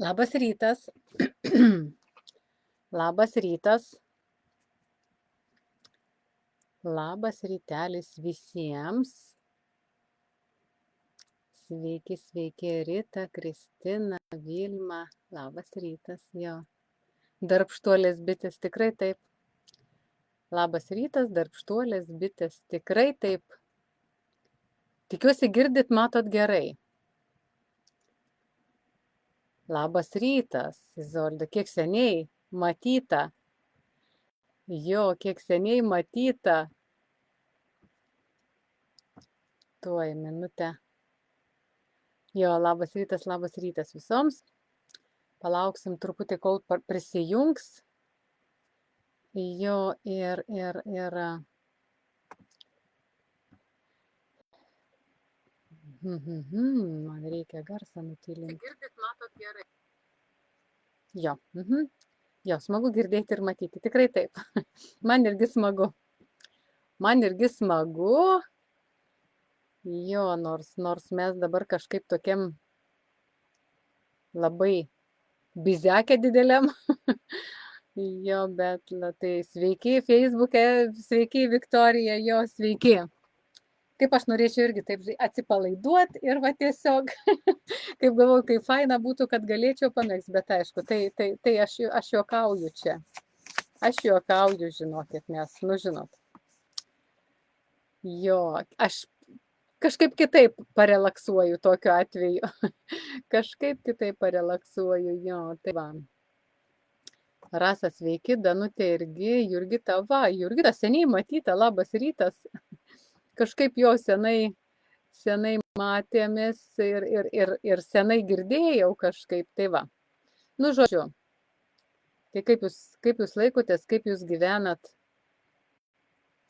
Labas rytas. Labas rytas. Labas rytelis visiems. Sveiki, sveiki, Rita, Kristina, Vilma. Labas rytas, jo. Darbštuolės bitės, tikrai taip. Labas rytas, darbštuolės bitės, tikrai taip. Tikiuosi girdit, matot gerai. Labas rytas, Izolda, kiek seniai matyta. Jo, kiek seniai matyta. Tuoj, minutę. Jo, labas rytas visoms. Palauksim truputį, kol prisijungs. Jo, ir man reikia garsą nutylinti. Girdit, matot gerai. Jo, jo, smagu girdėti ir matyti, tikrai taip. Man irgi smagu. Jo, nors mes dabar kažkaip tokiam labai bizekė dideliam. Jo, bet tai sveiki Facebook'e, sveiki Viktorija, jo, sveiki. Kaip aš norėčiau irgi taip atsipalaiduoti ir va tiesiog, kaip galvoju, kaip faina būtų, kad galėčiau pamėgs, bet aišku, tai aš juokauju čia. Aš juokauju, žinokit, nes, žinot. Jo, aš kažkaip kitaip parelaksuoju tokiu atveju. Kažkaip kitaip parelaksuoju, jo, tai va. Rasa, sveiki, Danutė irgi, Jurgita, va, Jurgita seniai matyta, labas rytas. Kažkaip jo senai matėmės ir senai girdėjau kažkaip, tai va. Žodžiu, tai kaip jūs laikotės, kaip jūs gyvenat?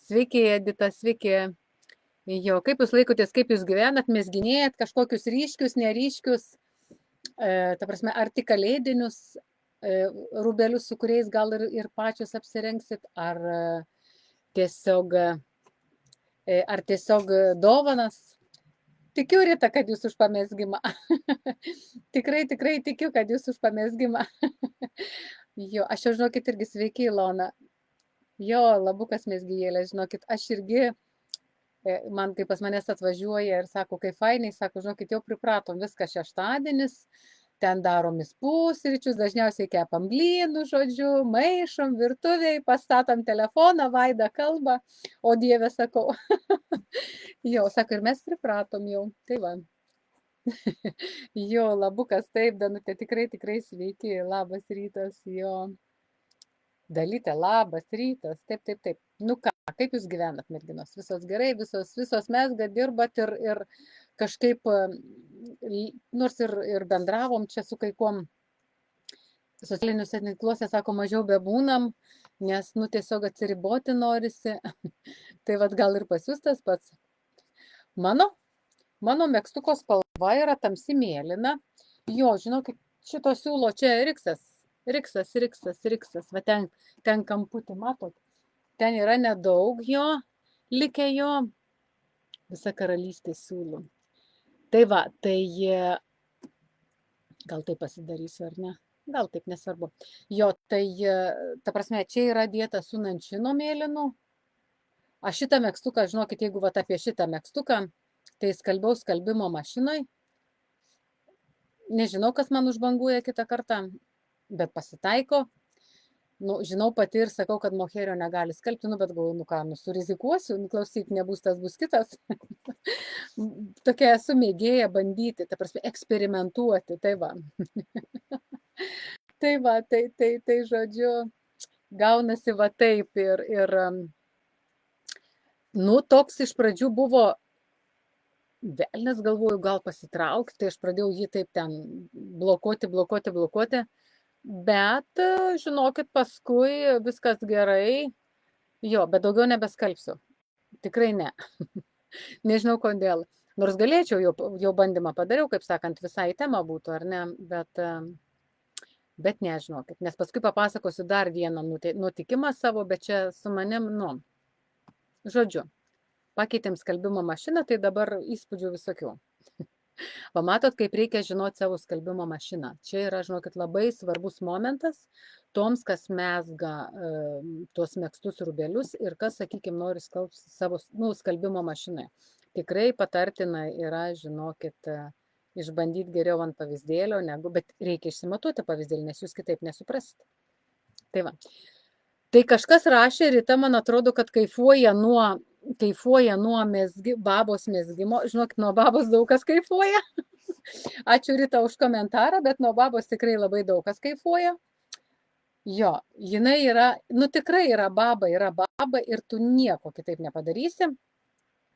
Sveiki, Edita, sveiki. Jo, kaip jūs laikotės, kaip jūs gyvenat, mezginėjat kažkokius ryškius, neryškius, ta prasme, ar tik kalėdinius rūbelius, su kuriais gal ir pačios apsirengsit, ar tiesiog dovanas. Tikiu, Rita, kad jūs už pamesgimą. Tikrai tikiu, kad jūs už pamesgimą. Jo, aš jau žinokit irgi sveiki, Ilona. Jo, labukas mesgijėlė, žinokit, aš irgi, man kai pas manęs atvažiuoja ir sako, kaip fainiai, sako, žinokit, jau pripratom viską šeštadienis, ten daromis pusryčius, dažniausiai kepam blynų, žodžiu, maišom virtuviai, pastatom telefoną, Vaida kalba, o Dieve sakau. Jo, sako, ir mes pripratom jau, tai va. Jo, labukas, taip, Danutė, tikrai sveiki, labas rytas, jo. Dalytė, labas rytas, taip. Ką, kaip jūs gyvenat, merginos? Visos gerai, visos mesgat, dirbat ir kažkaip, nors ir bendravom čia su kai kuom socialiniuose tinkluose, sako, mažiau bebūnam, nes, tiesiog atsiriboti norisi. Tai vat gal ir pas jūs tas pats. Mano megztuko spalva yra tamsi mėlyna. Jo, žinokit, šito siūlo čia riksas, va ten kamputį, matot, ten yra nedaug jo, likę jo, visa karalystė siūlų. Tai va, tai gal tai pasidarysiu ar ne, gal taip nesvarbu. Jo, tai ta prasme, čia yra dėta su nančino mėlynu. Aš šitą megztuką, žinokit, jeigu va apie šitą megztuką, tai skalbiau skalbimo mašinoj. Nežinau, kas man užbanguoja kitą kartą, bet pasitaiko. Žinau pati ir sakau, kad moherio negali skalbti, bet galvoju, surizikuosiu, klausyk, nebus tas, bus kitas. Tokia esu mėgėja bandyti, ta prasme, eksperimentuoti, tai va. Tai va, tai žodžiu, gaunasi va taip ir toks iš pradžių buvo, velnias galvoju, gal pasitraukti, tai aš pradėjau jį taip ten blokuoti. Bet, žinokit, paskui viskas gerai. Jo, bet daugiau nebeskalbsiu. Tikrai ne. Nežinau kodėl. Nors galėčiau, jau bandymą padariau, kaip sakant, visai tema būtų, ar ne, bet nežinokit, nes paskui papasakosiu dar vieną nutikimą savo, bet čia su manim, žodžiu, pakeitėm skalbimo mašiną, tai dabar įspūdžių visokių. Pamatot, kaip reikia žinoti savo skalbimo mašiną. Čia yra, žinokit, labai svarbus momentas toms, kas mesga tuos megztus rūbelius ir kas, sakykime, nori savo skalbimo mašinai. Tikrai patartina yra, žinokit, išbandyti geriau ant pavyzdėlio, bet reikia išsimatuoti pavyzdėlį, nes jūs kitaip nesuprasit. Tai va. Tai kažkas rašė, Rita, man atrodo, kad kaifuoja nuo babos mezgimo. Žinokit, nuo babos daug kas kaifuoja. Ačiū, Rita, už komentarą, bet nuo babos tikrai labai daug kas kaifuoja. Jo, jinai yra, tikrai yra baba ir tu nieko kitaip nepadarysi.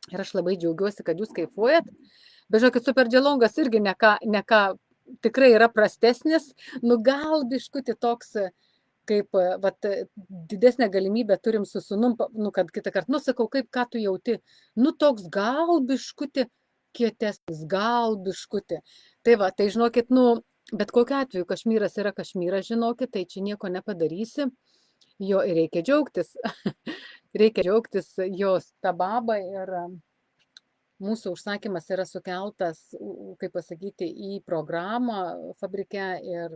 Ir aš labai džiaugiuosi, kad jūs kaifuojat. Bet žinokit, Super Dželongas irgi ne ką tikrai yra prastesnis. Gal biškutį toks, kaip didesnę galimybę turim su sūnum, kad kitą kartą, sakau, ką tu jauti, toks gal biškutį kietesnis, gal biškutį. Tai va, tai žinokit, bet kokiu atveju Kašmyras yra Kašmyras, žinokit, tai čia nieko nepadarysi. Jo, ir reikia džiaugtis. Reikia džiaugtis jos tą babą ir mūsų užsakymas yra sukeltas, kaip pasakyti, į programą fabrike ir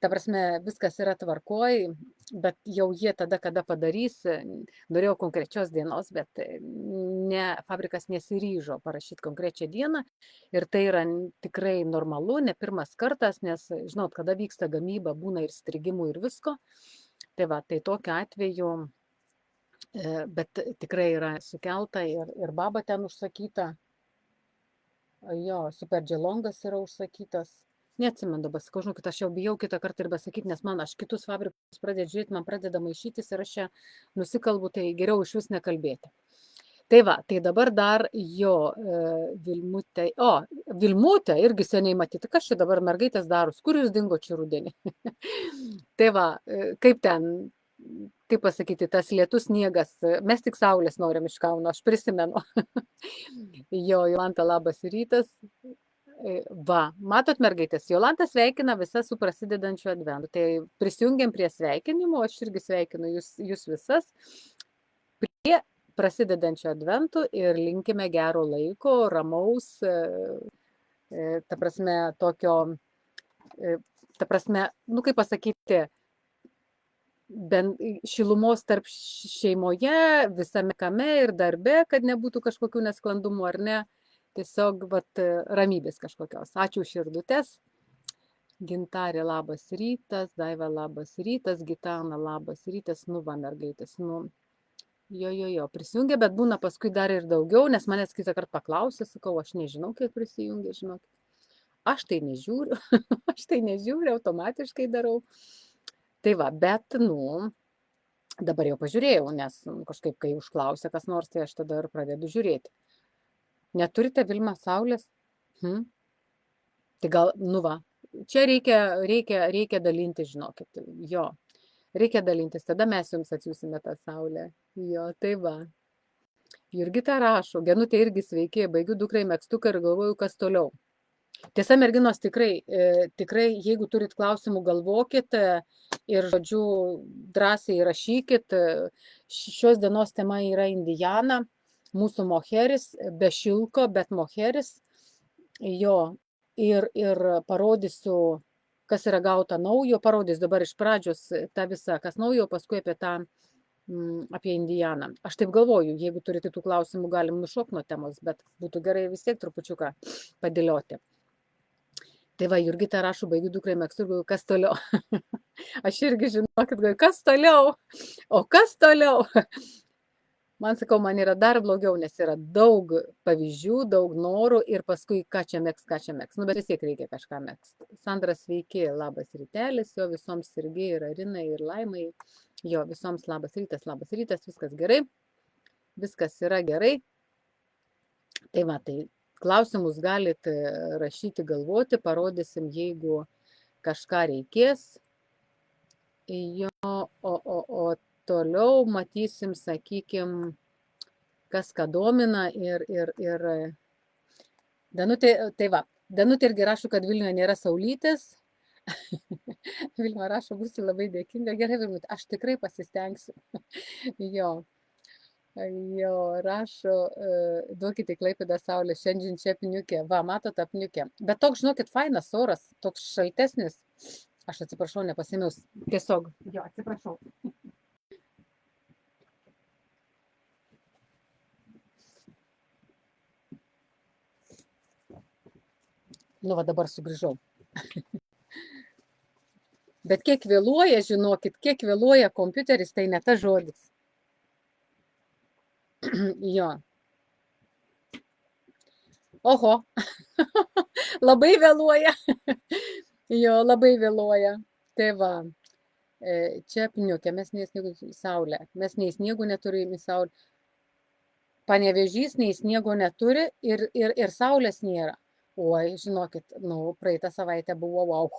ta prasme, viskas yra tvarkoj, bet jau jie tada, kada padarys, norėjau konkrečios dienos, bet fabrikas nesiryžo parašyti konkrečią dieną ir tai yra tikrai normalu, ne pirmas kartas, nes žinot, kada vyksta gamyba, būna ir strigimų ir visko. Tai va, tai tokiu atveju, bet tikrai yra sukelta ir baba ten užsakyta. Jo, Super Dželongas yra užsakytas. Neatsimenu dabar, sakau, žinokit, aš jau bijau kitą kartą ir besakyti, nes aš kitus fabrikus pradedu žiūrėti, man pradeda maišytis ir aš čia nusikalbu, tai geriau iš vis nekalbėti. Tai va, tai dabar dar jo Vilmutė irgi seniai matyti, kas čia dabar mergaitės daros, kur jūs dingo čia rudenį. Tai va, kaip ten, kaip pasakyti, tas lietus sniegas, mes tik saulės norim iš Kauno, aš prisimenu. Jo, Jolanta, labas rytas. Va, matot mergaitės, Jolanta sveikina visas su prasidedančiu adventu. Tai prisijungiam prie sveikinimo, aš irgi sveikinu jūs visas prie prasidedančio adventų ir linkime gero laiko, ramaus, ta prasme, tokio, ta prasme, kaip pasakyti, šilumos tarp šeimoje, visame kame ir darbe, kad nebūtų kažkokių nesklandumų ar ne. Tiesiog, ramybės kažkokios. Ačiū širdutes. Gintarė, labas rytas. Daiva, labas rytas. Gitana, labas rytas. Va, mergaitės. Jo, prisijungia, bet būna paskui dar ir daugiau, nes manęs kitą kartą paklausė, sakau, aš nežinau, kiek prisijungia, žinok. Aš tai nežiūriu, automatiškai darau. Tai va, bet, dabar jau pažiūrėjau, nes kažkaip, kai užklausė kas nors, tai aš tada ir pradedu žiūrėti. Neturite, Vilma, saulės? Tai gal, va, čia reikia dalinti, žinokit, jo, reikia dalintis, tada mes jums atsiūsime tą saulę, jo, tai va. Jurgita rašo, Genutė irgi sveiki, baigiu dukrai megztuką ir galvoju, kas toliau. Tiesa, merginos, tikrai, jeigu turit klausimų, galvokit ir, žodžiu, drąsiai rašykit, šios dienos tema yra Indiana. Mūsų moheris, be šilko, bet moheris, jo, ir parodysiu, kas yra gauta naujo, parodysiu dabar iš pradžios tą visą, kas naujo, paskui apie Indianą. Aš taip galvoju, jeigu turite tų klausimų, galim nušokti nuo temos, bet būtų gerai vis tiek trupučiuką padėlioti. Tai va, Jurgita rašo, baigiu dukrai megztuką, kas toliau? Aš irgi žinokit, kas toliau? O kas toliau? Man sakau, man yra dar blogiau, nes yra daug pavyzdžių, daug norų ir paskui ką čia meks. Bet vis tiek reikia kažką meksti. Sandra, sveiki, labas rytelis, jo visoms irgi ir Arinai, ir Laimai. Jo visoms labas rytas, viskas gerai. Viskas yra gerai. Tai va, tai klausimus galit rašyti, galvoti, parodysim, jeigu kažką reikės. Jo, o toliau matysim, sakykim, kas ką domina ir Danutė, tai va, Danutė irgi rašo, kad Vilniuje nėra saulytės. Vilma rašo, būsiu labai dėkinga. Gerai, Vilmut, aš tikrai pasistengsiu. Jo, jo, rašo, duokite Klaipėdą saulę, šiandien čia apniukė. Va, matot apniukė. Bet toks, žinokit, fainas oras, toks šaltesnis. Aš atsiprašau, nepasimiaus. Tiesiog, jo, atsiprašau. Nu, va dabar sugrįžau. Bet kiek vėluoja, žinokit, kiek vėluoja kompiuteris, tai ne tas žodis. Jo. Oho, labai vėluoja. Jo, labai vėluoja. Tai va, čia apniukę, mes nei sniegų į saulę. Mes nei sniegų neturim į saulę. Panevėžys nei sniego neturi ir saulės nėra. Oi, žinokit, nu, praeitą savaitę buvo wow.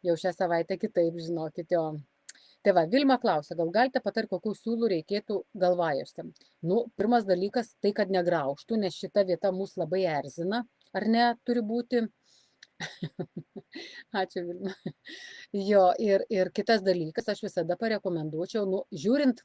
Jau šią savaitę kitaip, žinokit, jo. Tai va, Vilma klausia, gal galite patarti, kokių siūlų reikėtų galvajostėm? Nu, pirmas dalykas, tai, kad negraužtų, nes šita vieta mus labai erzina, ar ne, turi būti. Ačiū, Vilma. Jo, ir kitas dalykas, aš visada parekomenduočiau, nu, žiūrint,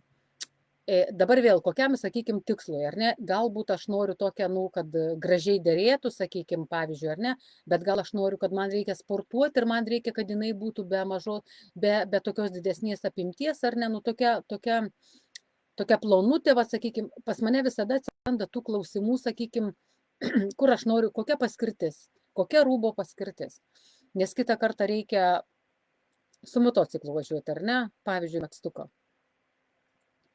dabar vėl, kokiam, sakykim, tikslui, ar ne, galbūt aš noriu tokią, nu, kad gražiai derėtų, sakykim, pavyzdžiui, ar ne, bet gal aš noriu, kad man reikia sportuoti ir man reikia, kad jinai būtų be tokios didesnės apimties, ar ne, nu, tokia plonutė, va, sakykim, pas mane visada atsiranda tų klausimų, sakykim, kur aš noriu, kokia paskirtis, kokia rūbo paskirtis, nes kitą kartą reikia su motociklu važiuoti, ar ne, pavyzdžiui, megztuko.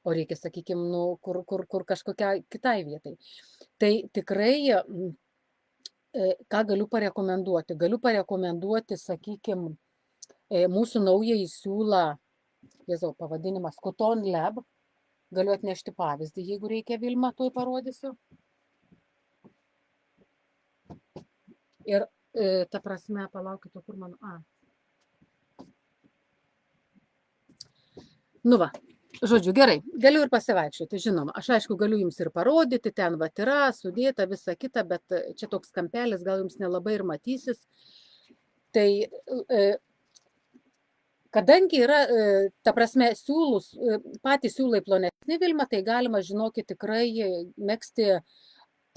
O reikia, sakykime, nu, kur kažkokia kitai vietai. Tai tikrai, ką galiu parekomenduoti? Galiu parekomenduoti, sakykime, mūsų naująjį siūlą, Jėzau, pavadinimas Cotton Lab. Galiu atnešti pavyzdį, jeigu reikia, Vilma, tuoj parodysiu. Ir ta prasme, palaukite, kur mano... Nu va. Žodžiu, gerai, galiu ir pasivaikščioti, žinoma. Aš aišku galiu jums ir parodyti, ten va yra, sudėta, visa kita, bet čia toks kampelis gal jums nelabai ir matysis. Tai kadangi yra, ta prasme, siūlus, patys siūlai plonesni, Vilma, tai galima, žinokit, tikrai megzti,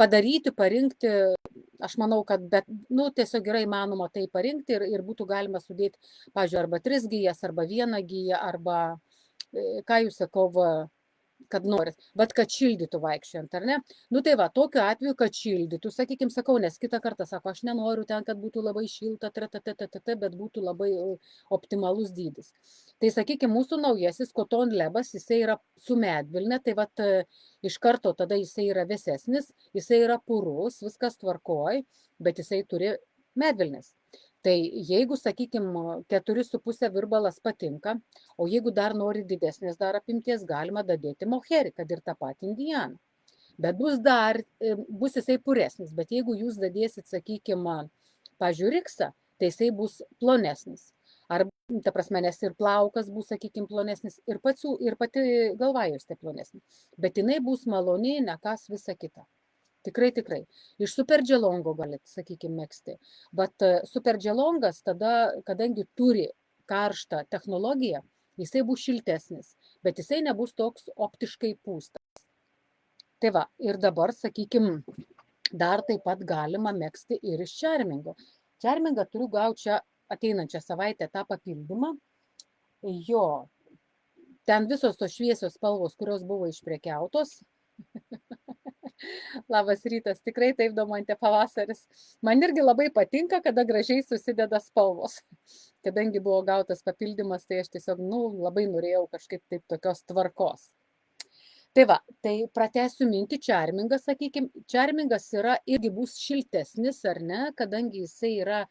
padaryti, parinkti. Aš manau, kad nu, tiesiog yra įmanoma tai parinkti ir būtų galima sudėti, pavyzdžiui, arba 3 gijas, arba 1 giją, arba ką jūs sakau, kad norit, bet kad šildytų vaikščiant, ar ne? Nu tai va, tokiu atveju, kad šildytų, sakykim, sakau, nes kitą kartą sako, aš nenoriu ten, kad būtų labai šilta, bet būtų labai optimalus dydis. Tai sakykim, mūsų naujasis Cotton Labas, jisai yra su medvilne, tai va, iš karto tada jisai yra vėsesnis, jisai yra purus, viskas tvarkoj, bet jisai turi medvilnes. Tai jeigu, sakykime, 4,5 virbalas patinka, o jeigu dar nori didesnės dar apimties, galima dadėti moherį, kad ir tą patį indianą. Bet bus jisai puresnis, bet jeigu jūs dadėsit, sakykime, pavyzdžiui, riksą, tai jisai bus plonesnis. Ar, ta prasme, nes ir plaukas bus, sakykime, plonesnis, ir pati galvajostė plonesnė. Bet jinai bus maloni, nekas visa kita. Tikrai. Iš Superdželongo galit, sakykime, megzti. Bet Superdželongas tada, kadangi turi karštą technologiją, jisai bus šiltesnis, bet jisai nebus toks optiškai pūstas. Tai va, ir dabar, sakykime, dar taip pat galima megzti ir iš Charmingo. Charmingą turiu gauti čia ateinančią savaitę tą papildymą. Jo, ten visos tos šviesios spalvos, kurios buvo išprekiautos. Labas rytas, tikrai taip, Domantė, pavasaris. Man irgi labai patinka, kada gražiai susideda spalvos. Kadangi buvo gautas papildymas, tai aš tiesiog, labai norėjau kažkaip taip tokios tvarkos. Tai va, tai pratęsiu mintį Charmingas, sakykime. Charmingas irgi bus šiltesnis, ar ne, kadangi jisai yra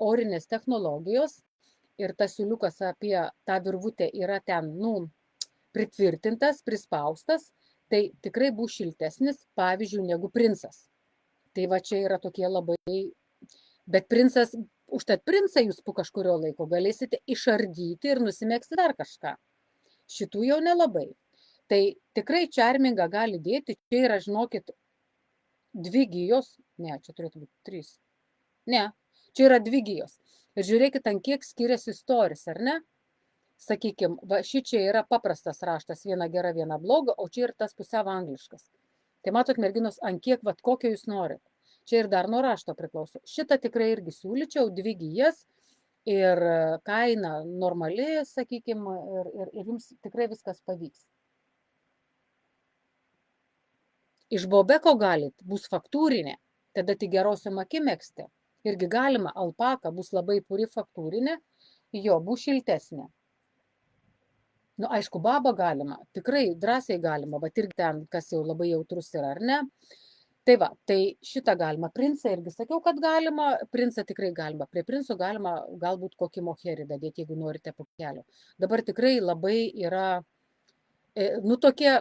orinės technologijos ir tas siūliukas apie tą virvutę yra ten, pritvirtintas, prispaustas. Tai tikrai bus šiltesnis, pavyzdžiui, negu princas. Tai va čia yra tokie labai, bet princas Užtat princą jūs po kažkurio laiko galėsite išardyti ir nusimegzti dar kažką. Šitų jau nelabai. Tai tikrai čarmingą gali dėti, čia yra, žinokit, 2 gijos, ne, čia turėtų būti 3. Ne, čia yra 2 gijos. Ir žiūrėkit, ant kiek skiriasi storis, ar ne? Sakykime, va šičia yra paprastas raštas, viena gera, viena bloga, o čia ir tas pusiau angliškas. Tai matot, merginos, ant kiek, vat kokio jūs norit. Čia ir dar nuo rašto priklauso. Šitą tikrai irgi siūlyčiau, 2 gijas ir kaina normali, sakykime, ir jums tikrai viskas pavyks. Iš bobeko galit, bus faktūrinė, tada tik gerosiom akim megzti. Irgi galima, alpaka bus labai puri faktūrinė, jo, bus šiltesnė. Nu, aišku, baba galima, tikrai drąsiai galima, bet irgi ten, kas jau labai jautrus yra, ar ne? Tai va, tai šitą galima. Princą irgi sakiau, kad galima, princą tikrai galima. Prie princo galima galbūt kokį moherį dadėti, jeigu norite pukelio. Dabar tikrai labai yra, nu tokie,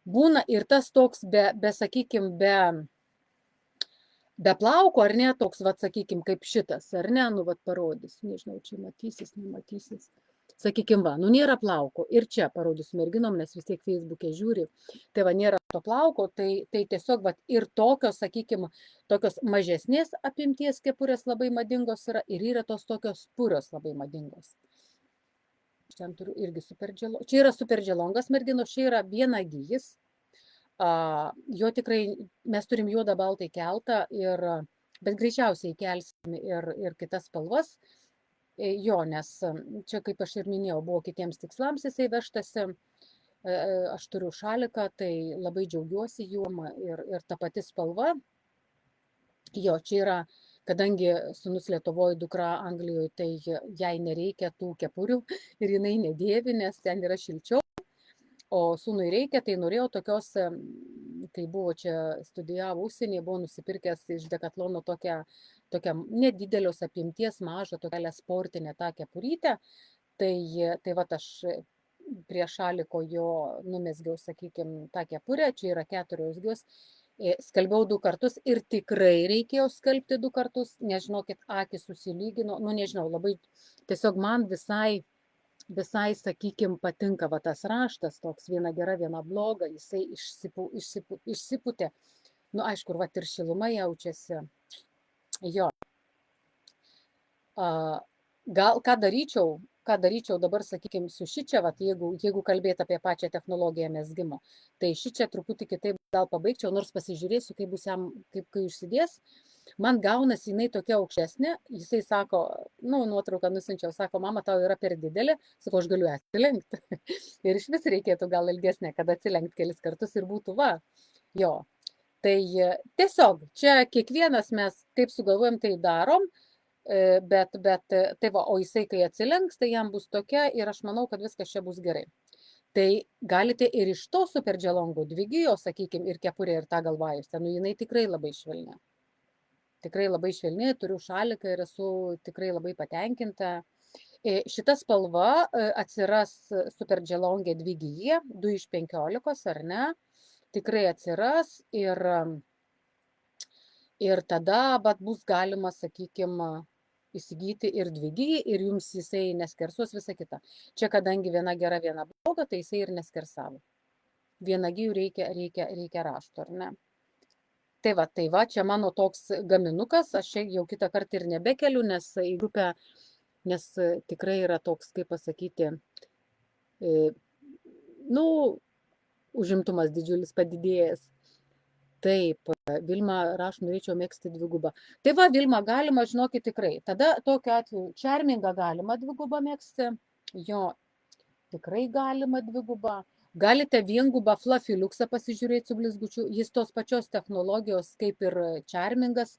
būna ir tas toks, sakykim, be plauko, ar ne, toks, vat, sakykim, kaip šitas, ar ne, nu, vat, parodys. Nežinau, čia matysis, nematysis. Sakykim, va, nu nėra plauko. Ir čia parodysiu merginom, nes vis tiek Facebook'e žiūri. Tai va, nėra to plauko, tai tiesiog, va, ir tokios, sakykim, tokios mažesnės apimties kepurės labai madingos yra ir yra tos tokios purios labai madingos. Čia turiu irgi superdželongas. Čia yra superdželongas merginos, čia yra vienagijis. Jo tikrai, mes turim juodą baltą keltą, bet greičiausiai kelsim ir kitas spalvas. Jo, nes čia, kaip aš ir minėjau, buvo kitiems tikslams jisai vežtasi, aš turiu šaliką, tai labai džiaugiuosi juom ir ta pati spalva. Jo, čia yra, kadangi sūnus Lietuvoje, dukra Anglijoje, tai jai nereikia tų kepurių ir jinai nedėvi, nes ten yra šilčiau. O sūnui reikia, tai norėjau tokios, kai buvo čia studijavo užsienyje, buvo nusipirkęs iš Decatlono tokią nedidelios apimties mažą, tokią sportinę tą kepurytę. Tai va aš prie šaliko jo numesgiau, sakykime, tą kepurę, čia yra 4 gijos. Skalbiau 2 kartus ir tikrai reikėjo skalbti 2 kartus, nežinokit, akis susilygino, nu nežinau, labai tiesiog man visai, sakykim, patinka va tas raštas, toks viena gera, viena bloga, jisai išsiputė. Nu, aišku, va ir šiluma jaučiasi. Jo. Gal ką daryčiau dabar, sakykim, su šičia, vat, jeigu kalbėt apie pačią technologiją mezgimo, tai šičia truputį kitaip gal pabaigčiau, nors pasižiūrėsiu, kaip bus jam, kai užsidės. Man gaunasi jinai tokia aukštesnė, jisai sako, nu, nuotrauką nusinčiau, sako, mama, tau yra per didelė, sako, aš galiu atsilenkti. Ir iš vis reikėtų gal ilgesnė, kad atsilenkti kelis kartus ir būtų va. Jo. Tai tiesiog, čia kiekvienas mes kaip sugalvojam, tai darom, bet tai va, o jisai, kai atsilenks, tai jam bus tokia ir aš manau, kad viskas čia bus gerai. Tai galite ir iš to superdželongo 2 gijos, sakykime, ir kepurė, ir tą galvajus, nu jinai tikrai labai švelni. Tikrai labai švelni, turiu šaliką ir esu tikrai labai patenkinta. Šita spalva atsiras superdželongė 2 gija, 2 iš 15, ar ne? Tikrai atsiras ir tada bus galima, sakykime, įsigyti ir 2 gijį ir jums jisai neskersuos visą kitą. Čia, kadangi viena gera, viena bloga, tai jisai ir neskersavo. 1 gijų reikia rašto, ar ne? Tai va, čia mano toks gaminukas, aš čia jau kitą kartą ir nebekeliu, nes į grupę, nes tikrai yra toks, kaip pasakyti, nu, užimtumas didžiulis padidėjęs. Taip, Vilma rašo, norėčiau megzti 2. Tai va, Vilma, galima, žinokit, tikrai. Tada tokiu atveju čarmingą galima 2 megzti. Jo, tikrai galima 2. Galite 1 fluffy liuksą pasižiūrėti su blizgučiu. Jis tos pačios technologijos kaip ir čarmingas.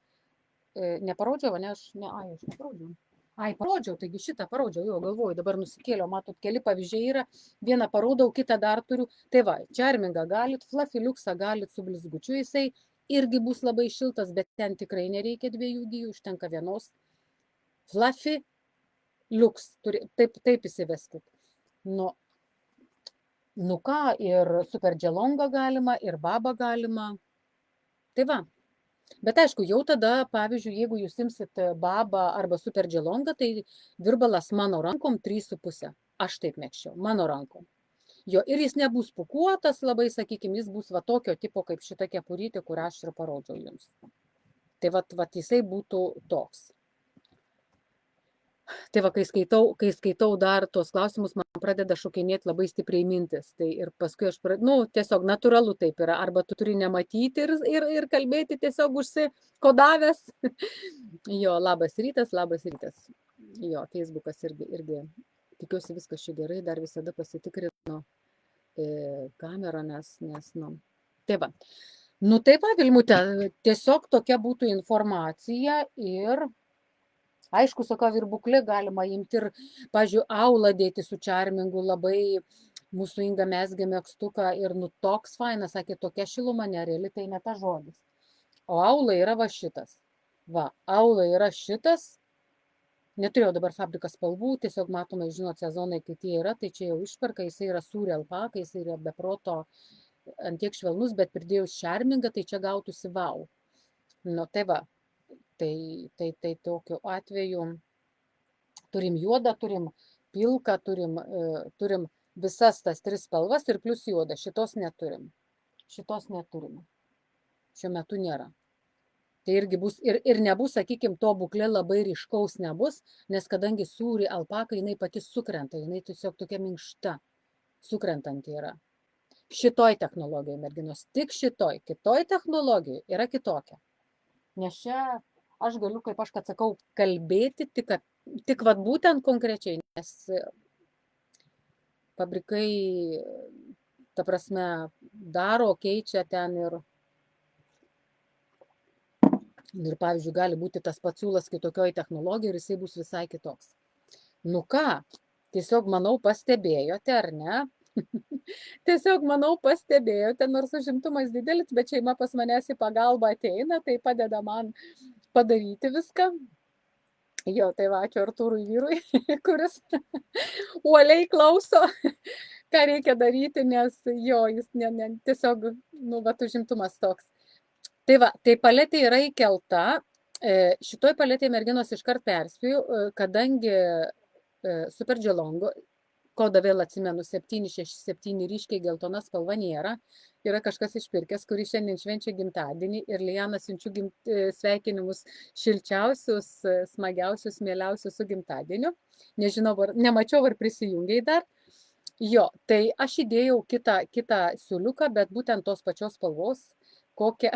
Neparodžiau, ne, aš neparodžiau. Parodžiau, taigi šitą parodžiau, jo galvoju, dabar nusikėliau, matot, keli pavyzdžiai yra, vieną parodau, kitą dar turiu. Tai va, čarmingą galit, fluffy liuksą galit su blizgučiu, jisai irgi bus labai šiltas, bet ten tikrai nereikia 2 gijų, užtenka 1. Fluffy liuks, taip įsiveskit. Nu ką, ir superdželongą galima, ir babą galima. Tai va, Bet aišku, jau tada, pavyzdžiui, jeigu jūs imsit babą arba super dželongą, tai virbalas mano rankom 3,5. Aš taip mėgščiau, mano rankom. Jo, ir jis nebus pukuotas labai, sakykime, jis bus va tokio tipo kaip šita kepurytė, kurią aš ir parodžiau jums. Tai vat jisai būtų toks. Tai va, kai skaitau dar tuos klausimus, man pradeda šokinėti labai stipriai mintis. Tai ir paskui aš, tiesiog natūralu taip yra. Arba tu turi nematyti ir kalbėti tiesiog užsikodavęs. Jo, labas rytas, labas rytas. Jo, Facebookas irgi tikiuosi viskas čia gerai, dar visada pasitikrinu kamerą, nes, tai va. Nu taip, Vilmute, tiesiog tokia būtų informacija ir aišku, su ką virbuklė galima imti ir, pavyzdžiui, aulą dėti su čarmingu, labai mūsų Inga mezgė megztuką ir toks fainas, sakė, tokia šiluma nereali, tai ne ta žodis. O aula yra va šitas. Va, aula yra šitas. Neturėjau dabar fabrikas spalvų, tiesiog matome, žinot, sezonai, kai tie yra, tai čia jau išperka, jisai yra sūri alpaka, jisai yra beproto antiek švelnus, bet pridėjus čarmingą, tai čia gautųsi vau. Nu, tai va, tai tokiu atveju turim juodą, turim pilką, turim visas tas 3 spalvas ir plus juodą, šitos neturim. Šiuo metu nėra. Tai irgi bus, ir nebus, sakykime, to buklė labai ryškaus nebus, nes kadangi sūri alpaka, jinai pati sukrenta, jinai tiesiog tokia minkšta, sukrentanti yra. Šitoj technologijai, merginos, tik šitoj, kitoj technologijai yra kitokia. Nes čia aš galiu, kaip aš kad sakau, kalbėti tik vat būtent konkrečiai, nes fabrikai, ta prasme, daro, keičia ten ir pavyzdžiui, gali būti tas pats siūlas kitokioj technologijai ir jisai bus visai kitoks. Nu ką, tiesiog manau pastebėjote, ar ne? Tiesiog manau pastebėjote, nors užimtumas didelis, bet šeima pas manęs į pagalbą ateina, tai padeda man padaryti viską. Jo, tai va, ačiū Artūrui vyrui, kuris uoliai klauso, ką reikia daryti, nes jo, jis tiesiog, užimtumas toks. Tai va, tai paletė yra įkelta. Šitoj paletėje merginos iškart perspėjau, kadangi super dželongo, kodą vėl atsimenu, 767 ryškiai geltona spalva nėra. Yra kažkas išpirkęs, kuris šiandien švenčia gimtadienį ir Lijana siunčiu sveikinimus šilčiausius, smagiausius, mieliausius su gimtadieniu. Nežinau, nemačiau, ar prisijungiai dar. Jo, tai aš įdėjau kitą siūliuką, bet būtent tos pačios spalvos, kokią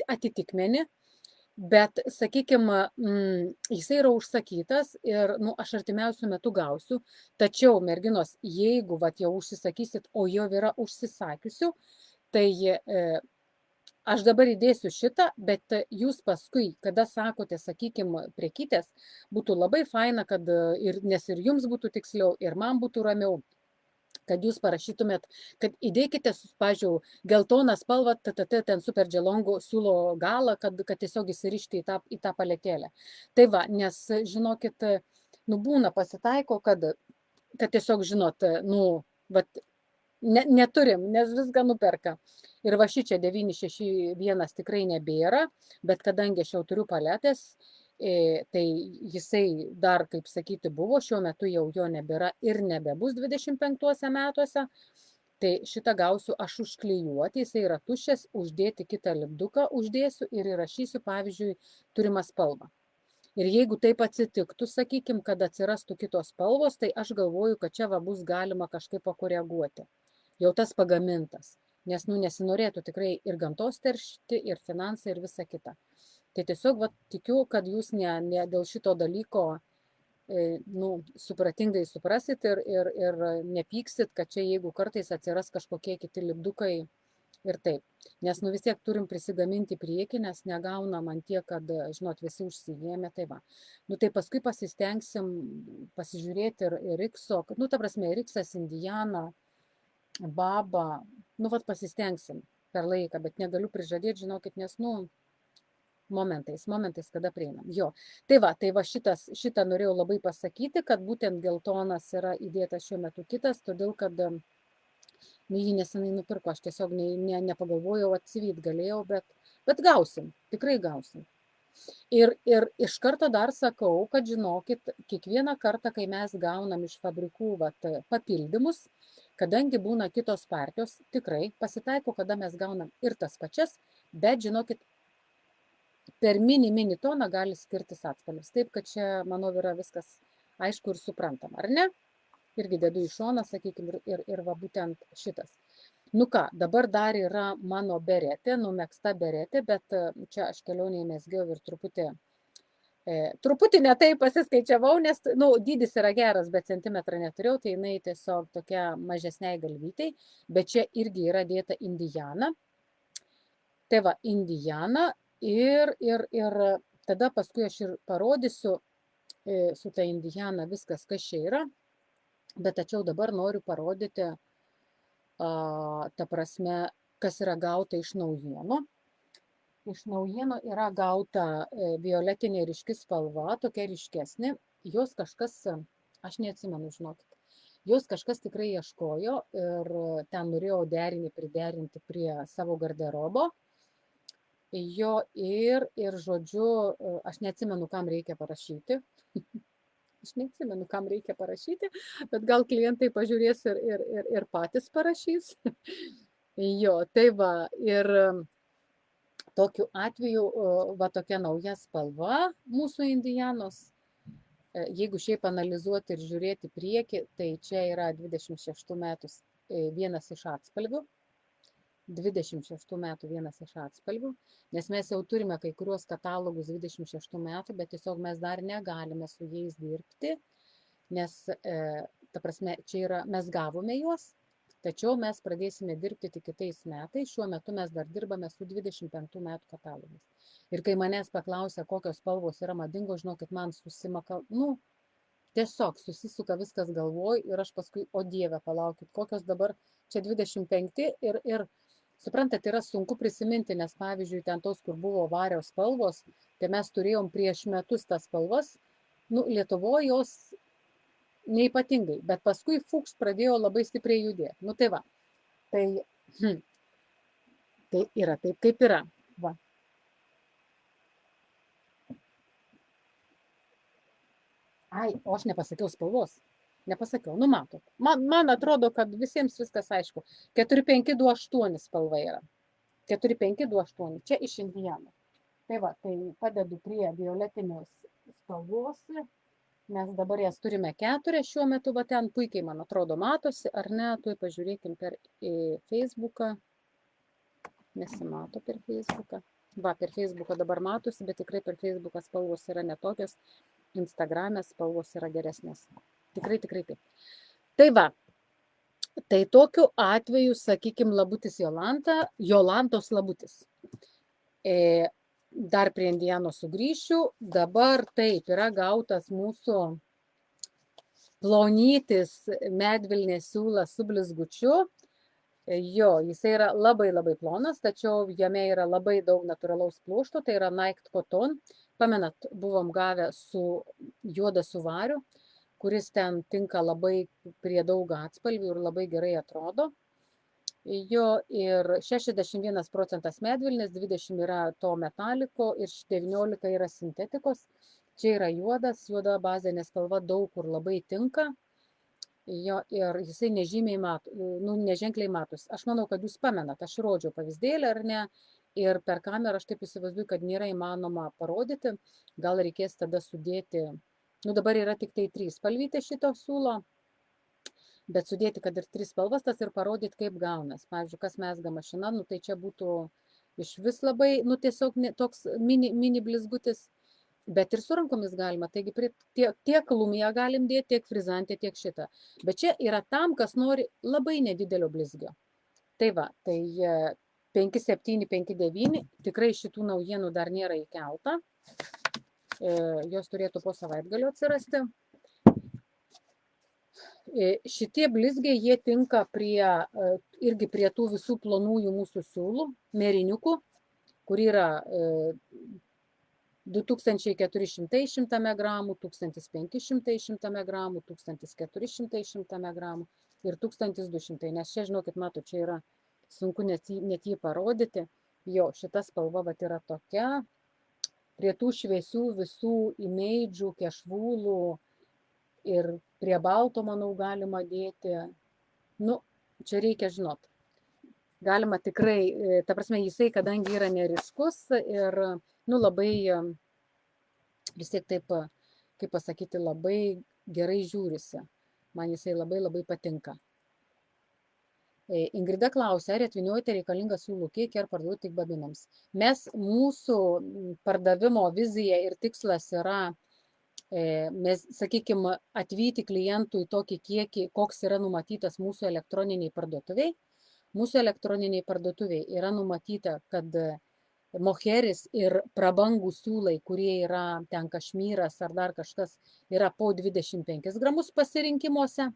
atitikmenį, bet, sakykime, jisai yra užsakytas ir, aš artimiausiu metu gausiu, tačiau, merginos, jeigu, jau užsisakysit, o jau yra užsisakiusių, tai aš dabar įdėsiu šitą, bet jūs paskui, kada sakote, sakykime, prekytės, būtų labai faina, nes ir jums būtų tiksliau, ir man būtų ramiau, kad jūs parašytumėt, kad įdėkite, pavyzdžiui, geltoną spalvą, ten super dželongo siūlo galą, kad tiesiog įsirišti į tą paletėlę. Tai va, nes, žinokit, būna pasitaiko, kad tiesiog, žinot, neturim, nes viską nuperka. Ir va šičia 961 tikrai nebėra, bet kadangi aš jau turiu paletės, tai jisai dar, kaip sakyti, buvo, šiuo metu jau jo nebėra ir nebebus 25 metuose, tai šitą gausiu aš užklijuoti, jisai yra tuščias, uždėti kitą lipduką uždėsiu ir įrašysiu, pavyzdžiui, turimą spalvą. Ir jeigu taip atsitiktų, sakykime, kad atsirastų kitos spalvos, tai aš galvoju, kad čia bus galima kažkaip pakoreguoti. Jau tas pagamintas, nes nesinorėtų tikrai ir gamtos teršti, ir finansai, ir visa kita. Tai tiesiog tikiu, kad jūs ne dėl šito dalyko supratingai suprasit ir nepyksit, kad čia jeigu kartais atsiras kažkokie kiti lipdukai ir taip. Nes vis tiek turim prisigaminti priekį, nes negaunam ant tiek, kad, žinot, visi užsijėmė, tai va. Tai paskui pasistengsim pasižiūrėti ir Rikso, ta prasme, Riksas, Indiana, Baba, pasistengsim per laiką, bet negaliu prižadėti, žinokit, nes, momentais, kada prieinam. Jo, tai va šitą norėjau labai pasakyti, kad būtent geltonas yra įdėtas šiuo metu kitas, todėl kad Nu, jį nesenai nupirko, aš tiesiog nepagalvojau, atsivyt galėjau, bet gausim, tikrai gausim. Ir iš karto dar sakau, kad žinokit, kiekvieną kartą, kai mes gaunam iš fabrikų papildymus, kadangi būna kitos partijos, tikrai pasitaiko, kada mes gaunam ir tas pačias, bet žinokit, per mini toną gali skirtis atspalvis. Taip, kad čia, manau, yra viskas aišku ir suprantama, ar ne? Irgi dedu į šoną, sakykime, ir va būtent šitas. Nu ką, dabar dar yra mano beretė, numegzta beretė, bet čia aš kelionėje mesgiau ir truputį ne taip pasiskaičiavau, nes dydis yra geras, bet centimetrą neturėjau, tai jinai tiesiog tokia mažesniai galvytei, bet čia irgi yra dėta indiana. Tai va, indiana ir tada paskui aš ir parodysiu su ta indiana viskas, kas čia yra, bet tačiau dabar noriu parodyti, ta prasme, kas yra gauta iš naujienų. Iš naujienų yra gauta violetinė ryški spalva, tokia ryškesnė. Jos kažkas, aš neatsimenu, žinokit, jos kažkas tikrai ieškojo ir ten norėjau priderinti prie savo garderobo. Jo ir žodžiu, aš neatsimenu, kam reikia parašyti. Aš neatsimenu, kam reikia parašyti, bet gal klientai pažiūrės ir patys parašys. Jo, tai va, ir tokiu atveju, va tokia nauja spalva mūsų indianos. Jeigu šiaip analizuoti ir žiūrėti priekį, tai čia yra 26 metų vienas iš atspalvių. 26 metų vienas iš atspalvių, nes mes jau turime kai kuriuos katalogus 26 metų, bet tiesiog mes dar negalime su jais dirbti, nes, ta prasme, čia yra, mes gavome juos, tačiau mes pradėsime dirbti tik kitais metais, šiuo metu mes dar dirbame su 25 metų katalogais. Ir kai manęs paklausia, kokios spalvos yra madingos, žinokit, man susimaka, tiesiog susisuka viskas galvoj ir aš paskui, o Dieve, palaukit, kokios dabar čia 25 ir suprantat, yra sunku prisiminti, nes pavyzdžiui, ten tos, kur buvo varios spalvos, tai mes turėjom prieš metus tas spalvas, Lietuvoje jos neipatingai, bet paskui fuks pradėjo labai stipriai judėti. Tai va, tai yra taip, kaip yra. Va. Ai, o aš nepasakiau spalvos. Nepasakiau, matot. Man atrodo, kad visiems viskas aišku. 4528 spalva yra. 4528. Čia iš indiano. Tai va, tai padedu prie violetinės spalvos. Mes dabar jas turime 4 šiuo metu, va ten puikiai, man atrodo, matosi, ar ne? Tuoj pažiūrėkim per Facebooką. Nesimato per Facebooką. Va, per Facebooką dabar matosi, bet tikrai per Facebooką spalvos yra netokios. Instagram'e spalvos yra geresnės. Tikrai taip. Tai va, tai tokiu atveju, sakykime, labutis Jolantos labutis. Dar prie indiano sugrįšiu. Dabar taip yra gautas mūsų plonytis medvilnės siūlas su blizgučiu. Jo, jisai yra labai plonas, tačiau jame yra labai daug natūralaus pluošto, tai yra Night Cotton. Pamenat, buvom gavę su juoda su variu, kuris ten tinka labai prie daug atspalvių ir labai gerai atrodo. Jo ir 61% medvilnės, 20 yra to metaliko ir 19 yra sintetikos. Čia yra juoda bazinė spalva daug kur labai tinka. Jo, ir jisai neženkliai matos. Aš manau, kad jūs pamenat, aš rodžiau pavyzdėlį, ar ne, ir per kamerą aš taip įsivaizduoju, kad nėra įmanoma parodyti, gal reikės tada sudėti, dabar yra tik tai 3 spalvytės šito siūlo, bet sudėti, kad ir 3 spalvas tas ir parodyti, kaip gaunas. Pavyzdžiui, kas mezga mašina, tai čia būtų iš vis labai, tiesiog toks mini blizgutis. Bet ir su rankomis galima, taigi tiek lumiją galim dėti, tiek frizantę, tiek šitą. Bet čia yra tam, kas nori labai nedidelio blizgio. Tai va, tai 5759, tikrai šitų naujienų dar nėra įkelta. Jos turėtų po savaitgalio atsirasti. Šitie blizgiai, jie tinka irgi prie tų visų plonųjų mūsų siūlų, meriniukų, kur yra 2400 100 gramų, 1500 100 gramų, 1400 100 gramų. ir 1200, nes čia, žinokit, matot, čia yra sunku net jį parodyti. Jo, šita spalva vat yra tokia, prie tų šviesių visų imeidžų, kešvūlų ir prie balto, manau, galima dėti. Nu, čia reikia žinot. Galima tikrai, ta prasme, jisai, kadangi yra neriškus ir, nu, labai, vis tiek taip, kaip pasakyti, labai gerai žiūrisi. Man jisai labai labai patinka. Ingrida klausia, ar atviniuoti reikalingą siūlų kiekį ar parduoti tik babinams. Mūsų pardavimo vizija ir tikslas yra, mes, sakykime, atvyti klientui tokį kiekį, koks yra numatytas mūsų elektroniniai parduotuviai. Mūsų elektroniniai parduotuviai yra numatyta, kad moheris ir prabangų siūlai, kurie yra ten kašmyras ar dar kažkas, yra po 25 gramus pasirinkimuose.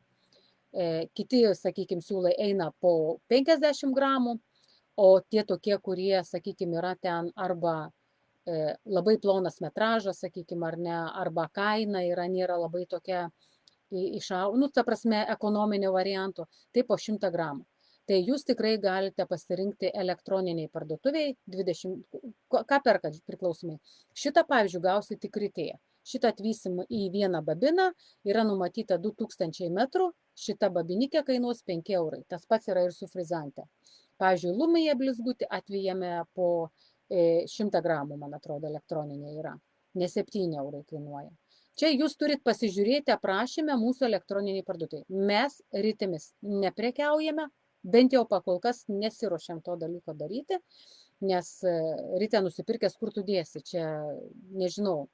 Kiti, sakykime, siūlai eina po 50 gramų, o tie tokie, kurie, sakykime, yra ten arba labai plonas metražas, sakykime, ar ne, arba kaina nėra labai tokia nu, ta prasme, ekonominio varianto, tai po 100 gramų. Tai jūs tikrai galite pasirinkti elektroniniai parduotuviai, 20, ką perkat priklausomai. Šitą, pavyzdžiui, gausit tik rytėje. Šitą atvysim į vieną babiną, yra numatyta 2000 metrų, šita babinikė kainuos 5 eurai. Tas pats yra ir su frizante. Pavyzdžiui, lumėje blizgutį atvijame po 100 gramų, man atrodo, elektroninė yra. Ne 7 eurai kainuoja. Čia jūs turit pasižiūrėti aprašymę mūsų elektroniniai parduotuvai. Mes rytimis neprekiaujame, bent jau pakol kas nesiruošiam to dalyko daryti, nes ryte nusipirkęs, kur tu dėsi, čia nežinau,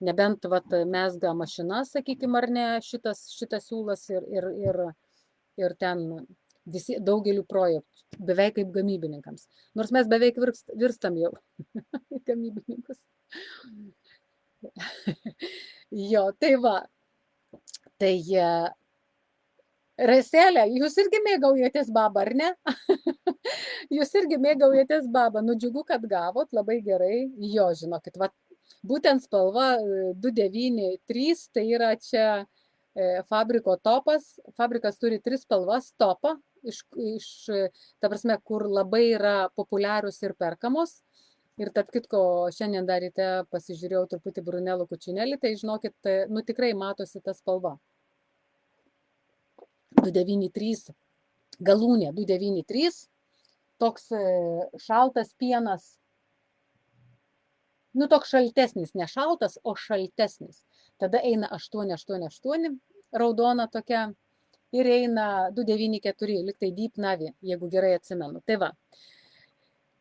nebent vat, mesga mašina, sakykime, ar ne, šitas siūlas ir ten visi daugeliu projektų, beveik kaip gamybininkams. Nors mes beveik virstam jau gamybininkus. Jo, tai va. Tai Raselė, jūs irgi mėgaujatės babą, ar ne? Jūs irgi mėgaujatės babą. Nu, džiugu, kad gavot, labai gerai. Jo, žinokit, va, būtent spalva 293, tai yra čia fabriko topas. Fabrikas turi 3 spalvas topą, ta prasme, kur labai yra populiarius ir perkamos. Ir tarp kitko, šiandien dar ryte pasižiūrėjau truputį Brunello Cucinelli, tai žinokit, nu tikrai matosi ta spalva. 293, galūnė 293, toks šaltas pienas, nu toks šaltesnis, ne šaltas, o šaltesnis. Tada eina 888, raudona tokia, ir eina 294, liktai Deep Navy, jeigu gerai atsimenu. Tai va,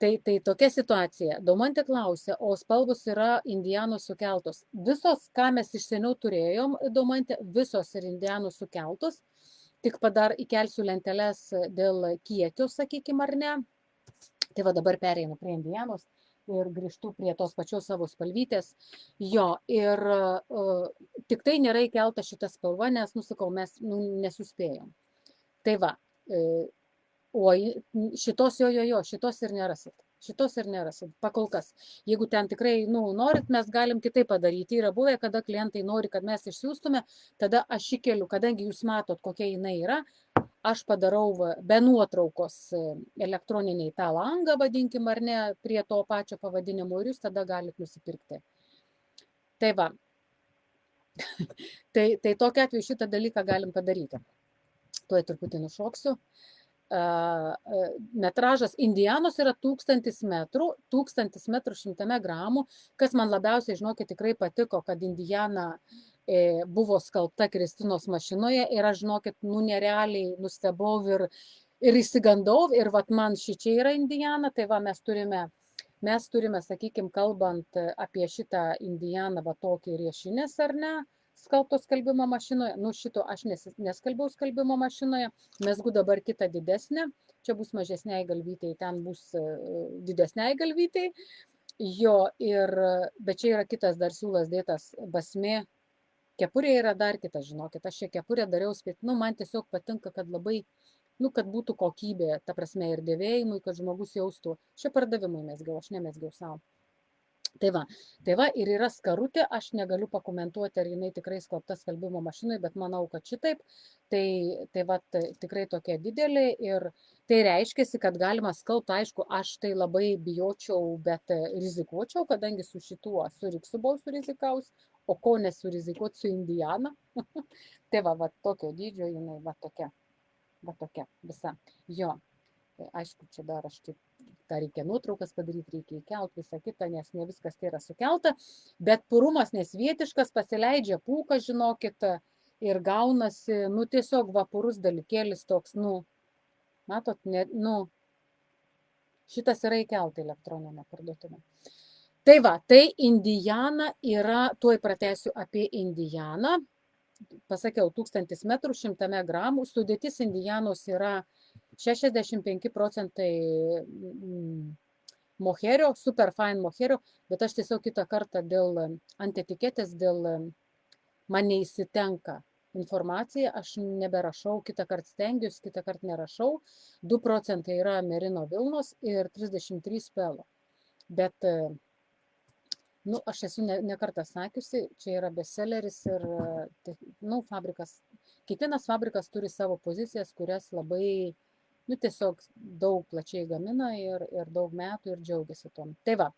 tai tokia situacija. Daumantė klausia, o spalvos yra Indianos sukeltos. Visos, ką mes iš seniau turėjom, Daumantė, visos ir Indianos sukeltos. Tik dar įkelsiu lenteles dėl kiekio, sakykime, ar ne. Tai va dabar pereinu prie Indianos ir grįžtu prie tos pačios savo spalvytės. Jo, ir tik tai nėra įkelta šita spalva, nes, nusakau, mes nesuspėjom. Tai va, oi, šitos šitos ir nerasit. Šitos ir nerasit, pakol kas. Jeigu ten tikrai, norit, mes galim kitaip padaryti. Yra buvę, kada klientai nori, kad mes išsiųstume, tada aš įkeliu, kadangi jūs matot, kokia jinai yra, aš padarau be nuotraukos elektroniniai tą langą, vadinkim, ar ne, prie to pačio pavadinimo ir jūs tada galite nusipirkti. Tai va. tai tokiu atveju šitą dalyką galim padaryti. Tuoj truputį nušoksiu. Metražas Indianos yra 1000 metrų, 1000 metrų 100 gramų. Kas man labiausiai, žinokit, tikrai patiko, kad Indiana buvo skalbta Kristinos mašinoje ir aš, žinokit, nerealiai nustebau ir įsigandau ir vat man šičia yra Indiana, tai va mes turime, sakykime, kalbant apie šitą Indianą, va tokį riešinės, ar ne, skalbto skalbimo mašinoje, šito aš neskalbiau skalbimo mašinoje, mesgu dabar kitą didesnę, čia bus mažesniai galvytei, ten bus didesniai galvytei, jo, bet čia yra kitas dar siūlas dėtas basmė, kepurė yra dar kitas, žinokit, aš šią kepurę dariau, man tiesiog patinka, kad labai, kad būtų kokybė, ta prasme ir dėvėjimui, kad žmogus jaustų, šio pardavimui mesgiau, aš nemesgiau savo. Tai va ir yra skarutė, aš negaliu pakomentuoti, ar jinai tikrai skalbta skalbimo mašinai, bet manau, kad šitaip. Tai va, tikrai tokia didelė ir tai reiškia, kad galima skalbti, aišku, aš tai labai bijočiau, bet rizikuočiau, kadangi su šituo, su Riksu buvau surizikaus, o ko nesurizikuot su Indiana. Tai va, tokio dydžio jinai, va tokia visa. Jo, tai aišku, čia dar aš taip, tą reikia nuotraukas padaryti, reikia įkelt visą kitą, nes ne viskas tai yra sukelta, bet purumas nesvietiškas, pasileidžia pūką, žinokit, ir gaunasi, nu, tiesiog purus dalykėlis toks, nu, matot, šitas yra įkelta elektroninė parduotuvė. Tai va, tai Indiana yra, tuoj pratęsiu apie Indianą, pasakiau, 1000 metrų, 100 gramų, sudėtis Indianos yra 65% moherio, super fine moherio, bet aš tiesiog kitą kartą ant etiketės, man neįsitenka informacija, aš neberašau, kitą kartą stengiuosi, kitą kartą nerašau, 2% yra merino vilnos ir 33 pelo. Bet, nu, aš esu ne kartą sakiusi, čia yra bestselleris ir, nu, kiekvienas fabrikas turi savo pozicijas, kurias labai, nu, tiesiog daug plačiai gamina ir daug metų ir džiaugiasi tom. Tai va,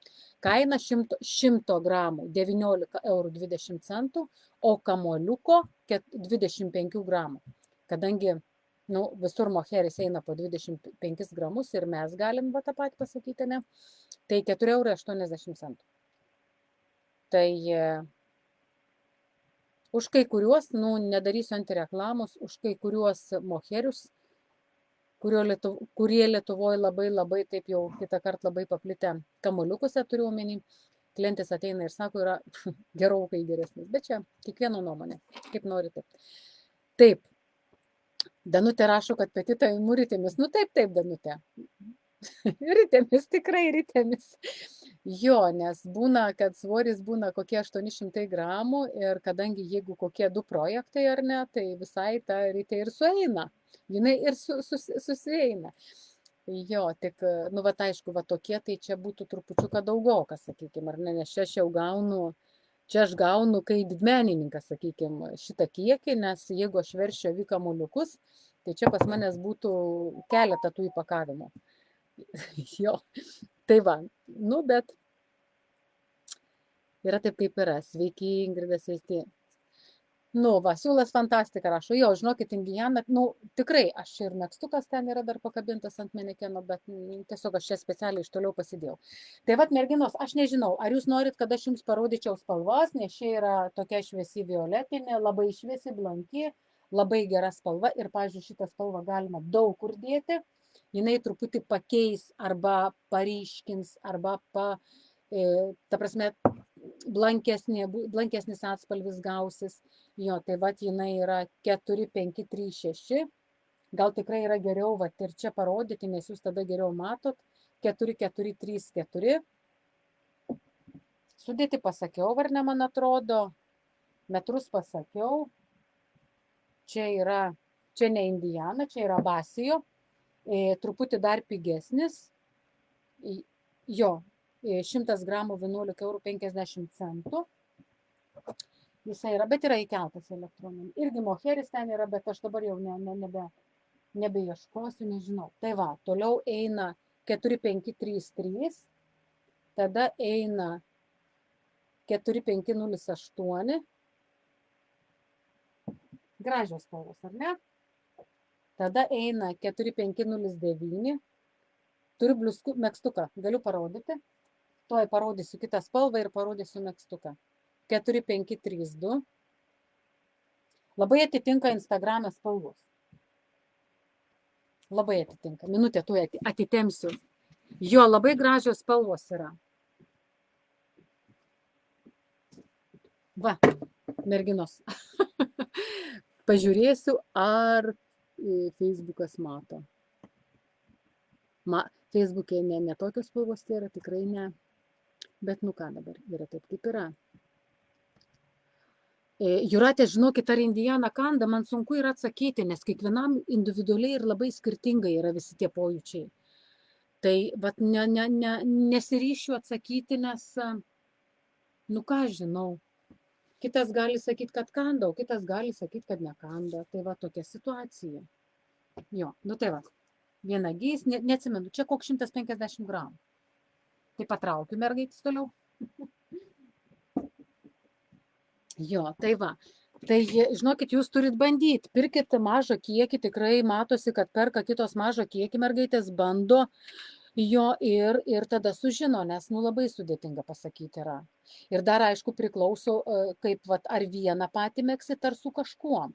kaina 100 gramų 19,20 €, o kamoliuko 25 gramų. Kadangi, nu, visur moheris eina po 25 gramus ir mes galim tą patį pasakyti, ne? Tai 4,80 €. Tai už kai kuriuos, nu, nedarysiu antireklamos, už kai kuriuos moherius, kurie Lietuvoje labai taip jau kitą kartą labai paplitę kamoliukuose turiu omeny. Klientas ateina ir sako, yra gerokai geresnis, bet čia kiekvieno nuomonė, kaip nori taip. Taip, Danutė rašo, kad petitai imu ritėmis. Nu taip, Danutė. Ritėmis, tikrai ritėmis. Jo, nes būna, kad svoris būna kokie 800 gramų ir kadangi jeigu kokie 2 projektai ar ne, tai visai ta rytė ir sueina. Jinai ir susieina. Jo, tik, nu, va, aišku, va tokie, tai čia būtų trupučiuką daugokas, sakykime, ar ne, nes čia aš gaunu, kai didmenininkas, sakykime, šitą kiekį, nes jeigu aš veršiu avių kamuoliukus, tai čia pas manęs būtų keletą tų įpakavimų. Jo, tai va, nu, bet yra taip, kaip yra. Sveiki, Ingrida, sveiki. Nu, va, siūlas fantastika rašo. Jo, žinokit, Indiana, nu, tikrai, aš ir megztukas ten yra dar pakabintas ant manekeno, bet tiesiog aš čia specialiai iš toliau pasidėjau. Tai vat, merginos, aš nežinau, ar jūs norit, kad aš jums parodyčiau spalvas, nes čia yra tokia šviesi violetinė, labai šviesi, blanki, labai gera spalva ir, pavyzdžiui, šitą spalvą galima daug kur dėti. Jinai truputį pakeis arba paryškins, arba ta prasme, blankesnis atspalvis gausis. Jo, tai vat jinai yra 4, 5, 3, 6. Gal tikrai yra geriau, vat ir čia parodyti, nes jūs tada geriau matot. 4, 4, 3, 4. Sudėti pasakiau, ar ne, man atrodo. Metrus pasakiau. Čia ne Indiana, čia yra Basijo. Truputį dar pigesnis. Jo, 100 gramų 11,50 €. Jisai yra, bet yra įkeltas elektroninį. Irgi moheris ten yra, bet aš dabar jau nebeieškosiu, nežinau. Tai va, toliau eina 4, 5, 3, 3. Tada eina 4, 5, 0, 8. Gražios spalvos, ar ne? Tada eina 4, 5, 0, 9. Turiu megztuką, galiu parodyti. Tuoj parodysiu kitą spalvą ir parodysiu megztuką. 4, 5, 3, 2. Labai atitinka Instagram'e spalvos. Labai atitinka. Minutę tuoj atitemsiu. Jo, labai gražios spalvos yra. Va, merginos. Pažiūrėsiu, ar Facebookas mato. Facebook'e ne tokios spalvos, tai yra tikrai ne. Bet nu ką dabar, yra taip kaip yra. Jūratė, žinokit, ar Indiana kanda, man sunku yra atsakyti, nes kiekvienam individualiai ir labai skirtingai yra visi tie pojūčiai. Tai vat nesiryšiu atsakyti, nes Nu ką aš žinau. Kitas gali sakyti, kad kanda, o kitas gali sakyti, kad nekanda. Tai va tokia situacija. Jo, nu tai va. Viena gys, neatsimenu, čia koks 150 gramų. Tai patraukiu mergaitis toliau. Jo, tai va. Tai žinokit, jūs turit bandyti. Pirkit mažą kiekį, tikrai matosi, kad perka kitos mažą kiekį, mergaitės bando jo ir tada sužino, nes nu labai sudėtinga pasakyti yra. Ir dar aišku priklauso, kaip vat, ar vieną patį meksit, ar su kažkuom.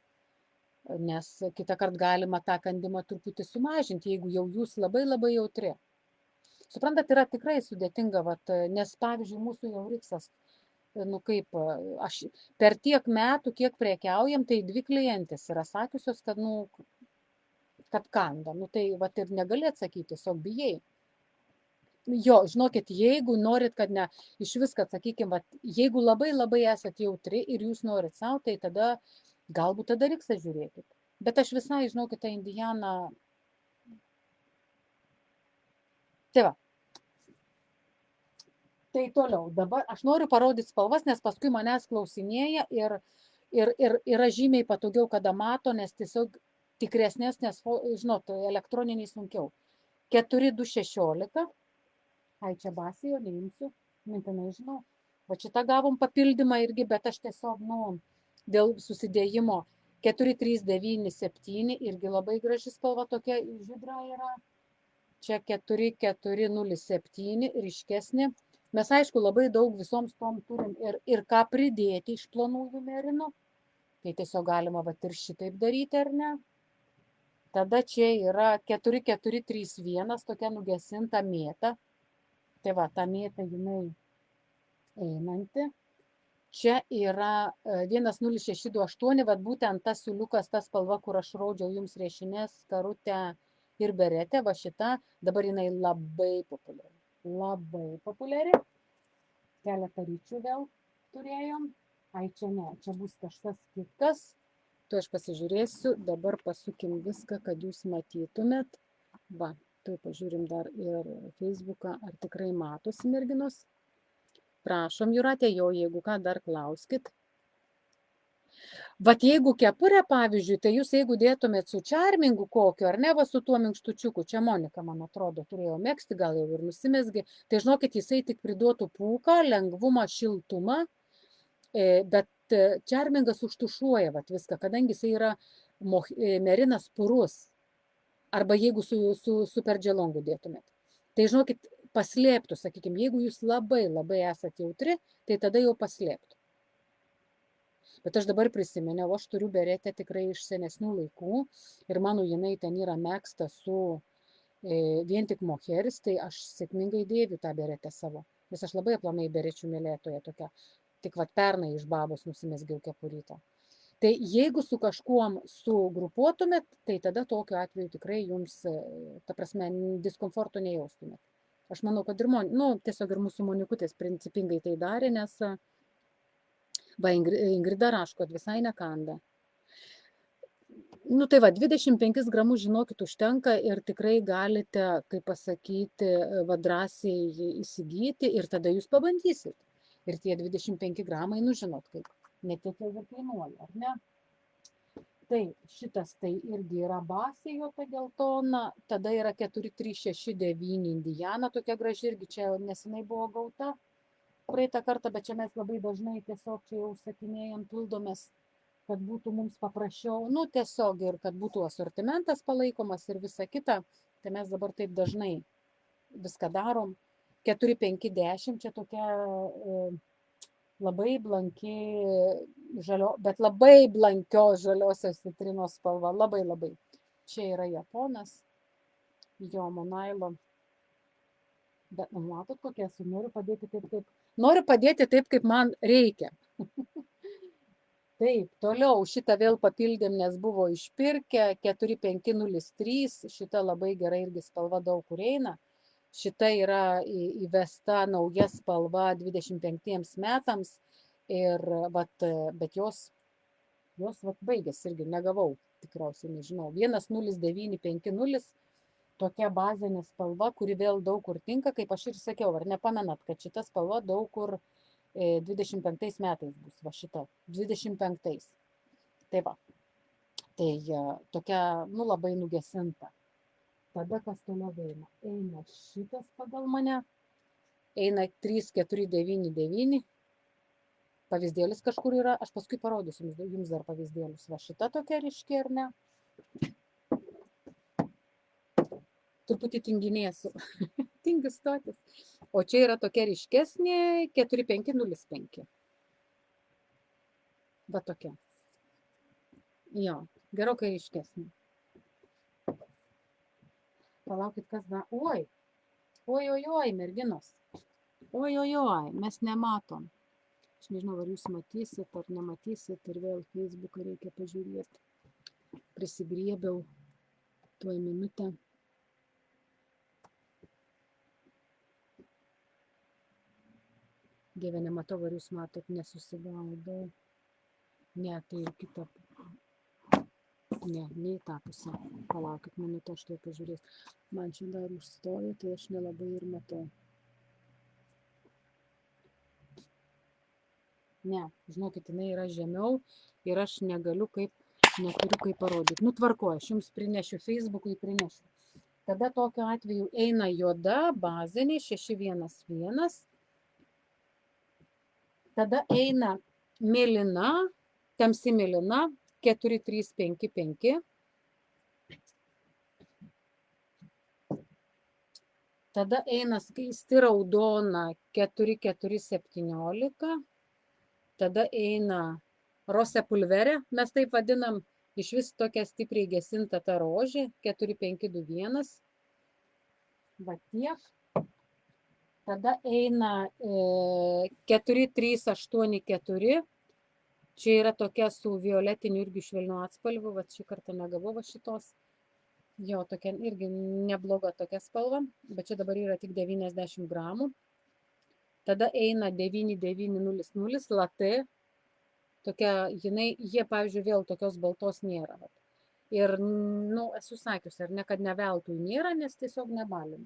Nes kitą kartą galima tą kandimą truputį sumažinti, jeigu jau jūs labai labai jautri. Suprantat, yra tikrai sudėtinga, vat, nes pavyzdžiui, mūsų jau riksas, nu kaip, aš per tiek metų, kiek prekiaujam, tai 2 klientės yra sakiusios, kad, nu, kad kanda. Nu tai vat ir negali atsakyti, tiesiog bijai. Jo, žinokit, jeigu norit, kad ne iš viską, sakykime, jeigu labai labai esat jautri ir jūs norit savo, tai tada galbūt tada riksą žiūrėkit. Bet aš visai, žinokit, tą indianą. Tai va. Tai toliau, dabar aš noriu parodyti spalvas, nes paskui manęs klausinėja ir yra žymiai patogiau, kada mato, nes tiesiog tikresnės, nes, žinot, elektroniniai sunkiau. 4216. Ai, čia basijo, neimsiu, mintinai žinau. Va šitą gavom papildymą irgi, bet aš tiesiog, nu, dėl susidėjimo 4397 irgi labai graži spalva tokia žydra yra. Čia 4407 ryškesnė. Mes, aišku, labai daug visoms tom turim ir ką pridėti iš plonųjų merinų. Tai tiesiog galima va ir šitaip daryti, ar ne? Tada čia yra 4431, tokia nugesinta mėta. Tai va, ta mėta jinai einanti. Čia yra 10628, va būtent tas siuliukas, tas spalva, kur aš rodžiau jums riešinės, karutę ir beretę, va šita, dabar jinai labai populiari. Labai populiari. Keletą ryčių vėl turėjom. Ai, čia ne, čia bus kažkas kitas. Tu aš pasižiūrėsiu, dabar pasukim viską, kad jūs matytumėt. Va. Tai pažiūrim dar ir Facebooką, ar tikrai matosi merginos. Prašom, Jūratė, jo, jeigu ką, dar klauskit. Vat jeigu kepurė, pavyzdžiui, tai jūs jeigu dėtumėt su čarmingu kokiu, ar ne, va su tuo minkštučiuku, čia Monika, man atrodo, turėjo megzti, gal jau ir nusimezgi, tai žinokit, jisai tik priduotų pūką, lengvumą, šiltumą, bet čarmingas užtušuoja vat viską, kadangi jisai yra merinas purus. Arba jeigu su superdželongu dėtumėt. Tai žinokit, paslėptų, sakykime, jeigu jūs labai labai esate jautri, tai tada jau paslėptų. Bet aš dabar prisiminiau, aš turiu beretę tikrai iš senesnių laikų ir mano jinai ten yra megzta su vien tik moheris, tai aš sėkmingai dėviu tą beretę savo. Nes aš labai aplamai berečių mylėtoja tokia. Tik vat pernai iš babos nusimezgiau kepurytą. Tai jeigu su kažkuom sugrupuotumėt, tai tada tokiu atveju tikrai jums, ta prasme, diskomforto nejaustumėt. Aš manau, kad ir tiesiog ir mūsų Monikutės principingai tai darė, nes va, Ingrida raško, kad visai nekanda. Nu tai va, 25 gramus, žinokit, užtenka ir tikrai galite, kaip pasakyti, va drąsiai įsigyti ir tada jūs pabandysit. Ir tie 25 gramai, nu žinot kaip. Net tiek jau kainuoja, ar ne? Tai šitas tai irgi yra basijo ta geltona, tada yra 4369 indiana, tokia graži irgi čia nesenai buvo gauta praeitą kartą, bet čia mes labai dažnai tiesiog čia jau sakinėjam, pildomės, kad būtų mums paprasčiau, nu tiesiog ir kad būtų asortimentas palaikomas ir visa kita, tai mes dabar taip dažnai viską darom. 4510 čia tokia labai blanki bet labai blankios žaliosios citrinos spalva, labai labai. Čia yra japonas, jo monailo. Bet matot, kokia esu, noriu padėti taip, kaip man reikia. Taip, toliau šitą vėl papildėm, nes buvo išpirkę 4503, šita labai gerai irgi spalva daug kur eina. Šita yra įvesta nauja spalva 25 metams, bet jos baigėsi irgi, negavau, tikriausiai nežinau. 10950, tokia bazinė spalva, kuri vėl daug kur tinka, kaip aš ir sakiau, ar nepamenat, kad šita spalva daug kur 25 metais bus va šita, 25. Tai va, tai tokia, nu, labai nugesinta. Tada kas toliau eina? Eina šitas pagal mane, eina 3499, pavyzdėlis kažkur yra, aš paskui parodysiu jums dar pavyzdėlius. Va šita tokia ryški, ar ne? Truputį tinginėsiu, tingiu stotis. O čia yra tokia ryškesnė, 4505. Va tokia. Jo, gerokai ryškesnė. Palaukit, kas da... Oi, merginos. Oi, mes nematom. Aš nežinau, ar jūs matysit, ar nematysit, ir vėl Facebooką reikia pažiūrėti. Prisigriebiau tuoj minutę. Dieve, nematau, ar jūs matot, nesusigaudau. Ne, tai kita. Ne į tą pusę. Palaukit minutę, aš tuoj pažiūrėsiu. Man čia dar užstoja, tai aš nelabai ir matau. Ne, žinokit, jinai yra žemiau ir aš neturiu kaip parodyti. Nu, tvarkoju, aš jums prinešiu, Facebook'ui prinešiu. Tada tokiu atveju eina juoda, bazinė, 611. Tada eina mėlyna, tamsi mėlyna, 4355. Tada eina skaisti raudona, 4417. Tada eina rose pulverė, mes taip vadinam, iš vis tokia stipriai gesinta ta rožė, 4521. Va tiek. Tada eina 4384. Čia yra tokia su violetiniu irgi švelniu atspalviu, va šį kartą negavau va šitos. Jo, tokia irgi nebloga tokia spalva, bet čia dabar yra tik 90 gramų. Tada eina 9900 latte. Tokia, jie, pavyzdžiui, vėl tokios baltos nėra. Ir, nu, esu sakiusi, ar ne, kad ne veltui nėra, nes tiesiog nebalina.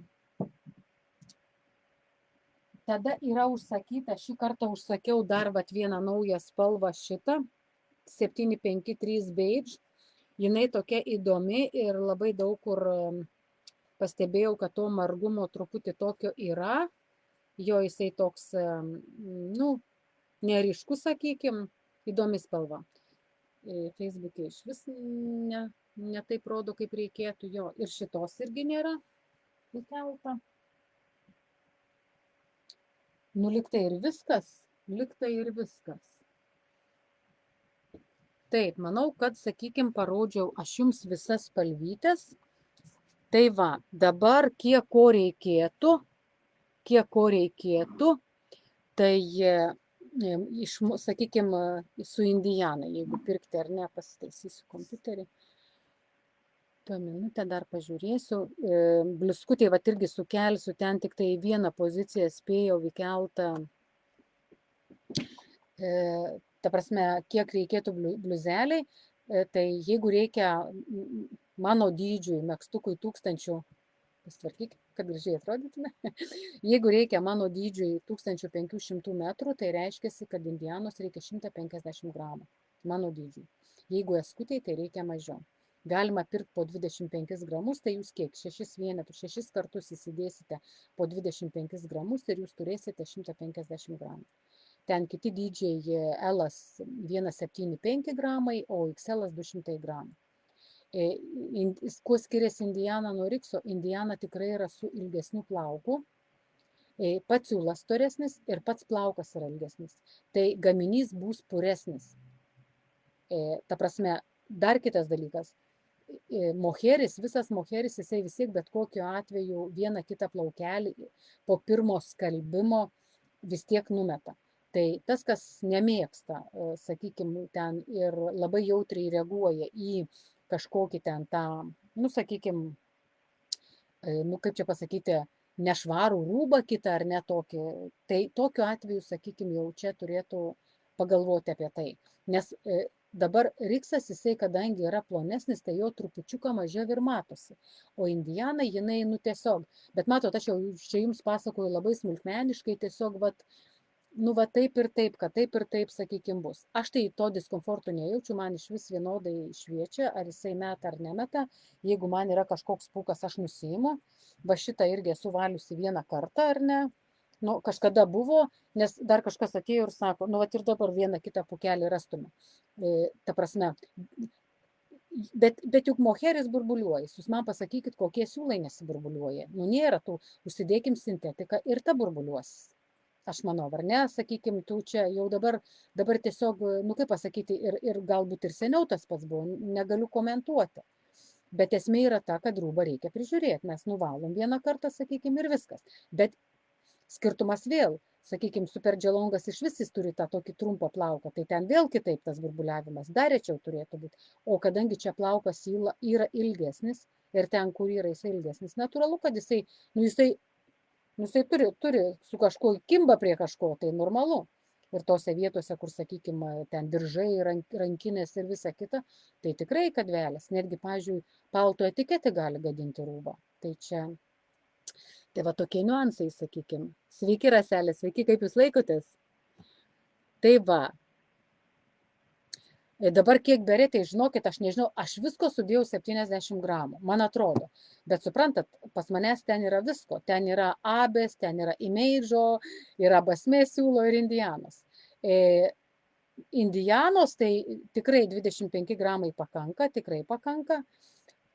Tada yra užsakyta, šį kartą užsakiau dar vieną naują spalvą šitą, 753 beige. Jinai tokia įdomi ir labai daug kur pastebėjau, kad to margumo truputį tokio yra. Jo jisai toks, nu, neryškus, sakykim, įdomi spalva. Facebook'e iš vis ne taip rodo, kaip reikėtų jo. Ir šitos irgi nėra įkelta. Nu, liktai ir viskas. Taip, manau, kad, sakykim, parodžiau aš jums visas spalvytes. Tai va, dabar kiek ko reikėtų, tai, sakykim, su Indiana, jeigu pirkti ar ne, pasitaisysiu kompiuterį. Tuo minutę dar pažiūrėsiu. Bliuskutė, va, irgi sukelsiu, ten tik tai vieną poziciją spėjau įkeltą. Ta prasme, kiek reikėtų bliuzeliai, tai jeigu reikia mano dydžiui, megztukui 1000, pasitvarkyk, kad gražiai atrodytume, jeigu reikia mano dydžiui 1500 metrų, tai reiškia, kad Indianos reikia 150 gramų mano dydžiui. Jeigu eskutei, tai reikia mažiau. Galima pirkti po 25 gramus, tai jūs kiek? 6 vienetus, 6 kartus įsidėsite po 25 gramus ir jūs turėsite 150 gramų. Ten kiti dydžiai L-as 175 gramai, o XL-as 200 gramų. Kuo skiriasi Indiana nuo Rikso? Indiana tikrai yra su ilgesniu plauku. Pats siūlas storesnis ir pats plaukas yra ilgesnis. Tai gaminys bus puresnis. Ta prasme, dar kitas dalykas. Moheris, visas moheris, jisai vis tiek bet kokiu atveju vieną kitą plaukelį po pirmo skalbimo vis tiek numeta. Tai tas, kas nemėgsta, sakykime, ten ir labai jautriai reaguoja į kažkokį ten tą, nu, sakykime, nu, kaip čia pasakyti, nešvarų rūbą kitą ar ne tokį, tai tokiu atveju, sakykime, jau čia turėtų pagalvoti apie tai. Nes dabar Riksas, jisai, kadangi yra plonesnis, tai jo trupučiuką mažiau ir matosi. O Indiana, jinai, nu, tiesiog, bet matot, aš jau čia jums pasakoju labai smulkmeniškai, tiesiog, vat, nu va taip ir taip, kad taip ir taip, sakykime, bus. Aš tai to diskomforto nejaučiu, man iš vis vienodai šviečia, ar jisai meta ar nemeta. Jeigu man yra kažkoks pūkas, aš nusiimu. Va šitą irgi esu valiusi vieną kartą, ar ne? Nu, kažkada buvo, nes dar kažkas atėjo ir sako, nu, va ir dabar vieną kitą pūkelį rastume. Ta prasme, bet juk moheris burbuliuoja. Jūs man pasakykit, kokie siūlai nesiburbuliuoja. Nu, nėra tų, užsidėkim sintetiką ir ta burbuliuosis. Aš manau, ar ne, sakykime, tu čia jau dabar tiesiog, nu kaip pasakyti, ir galbūt ir seniau tas pats buvo, negaliu komentuoti. Bet esmė yra ta, kad rūbą reikia prižiūrėti, mes nuvalom vieną kartą, sakykime, ir viskas. Bet skirtumas vėl, sakykime, superdželongas iš vis jis turi tą tokį trumpą plauką, tai ten vėl kitaip tas burbuliavimas, dar rečiau turėtų būti. O kadangi čia plaukas yra ilgesnis ir ten, kur yra jisai ilgesnis, natūralu, kad jisai turi su kažkuo kimba prie kažko, tai normalu. Ir tose vietose, kur, sakykime, ten diržai, rankinės ir visa kita, tai tikrai kadvelis. Netgi, pavyzdžiui, palto etiketė gali gadinti rūbą. Tai va tokie niuansai, sakykime. Sveiki, Raselė, sveiki, kaip jūs laikotės? Tai va. Dabar kiek berėtai, žinokit, aš nežinau, aš visko sudėjau 70 gramų, man atrodo. Bet suprantat, pas manęs ten yra visko. Ten yra abės, ten yra imeidžo, yra basmės siūlo ir indianos. Indianos tai tikrai 25 gramai pakanka, tikrai pakanka,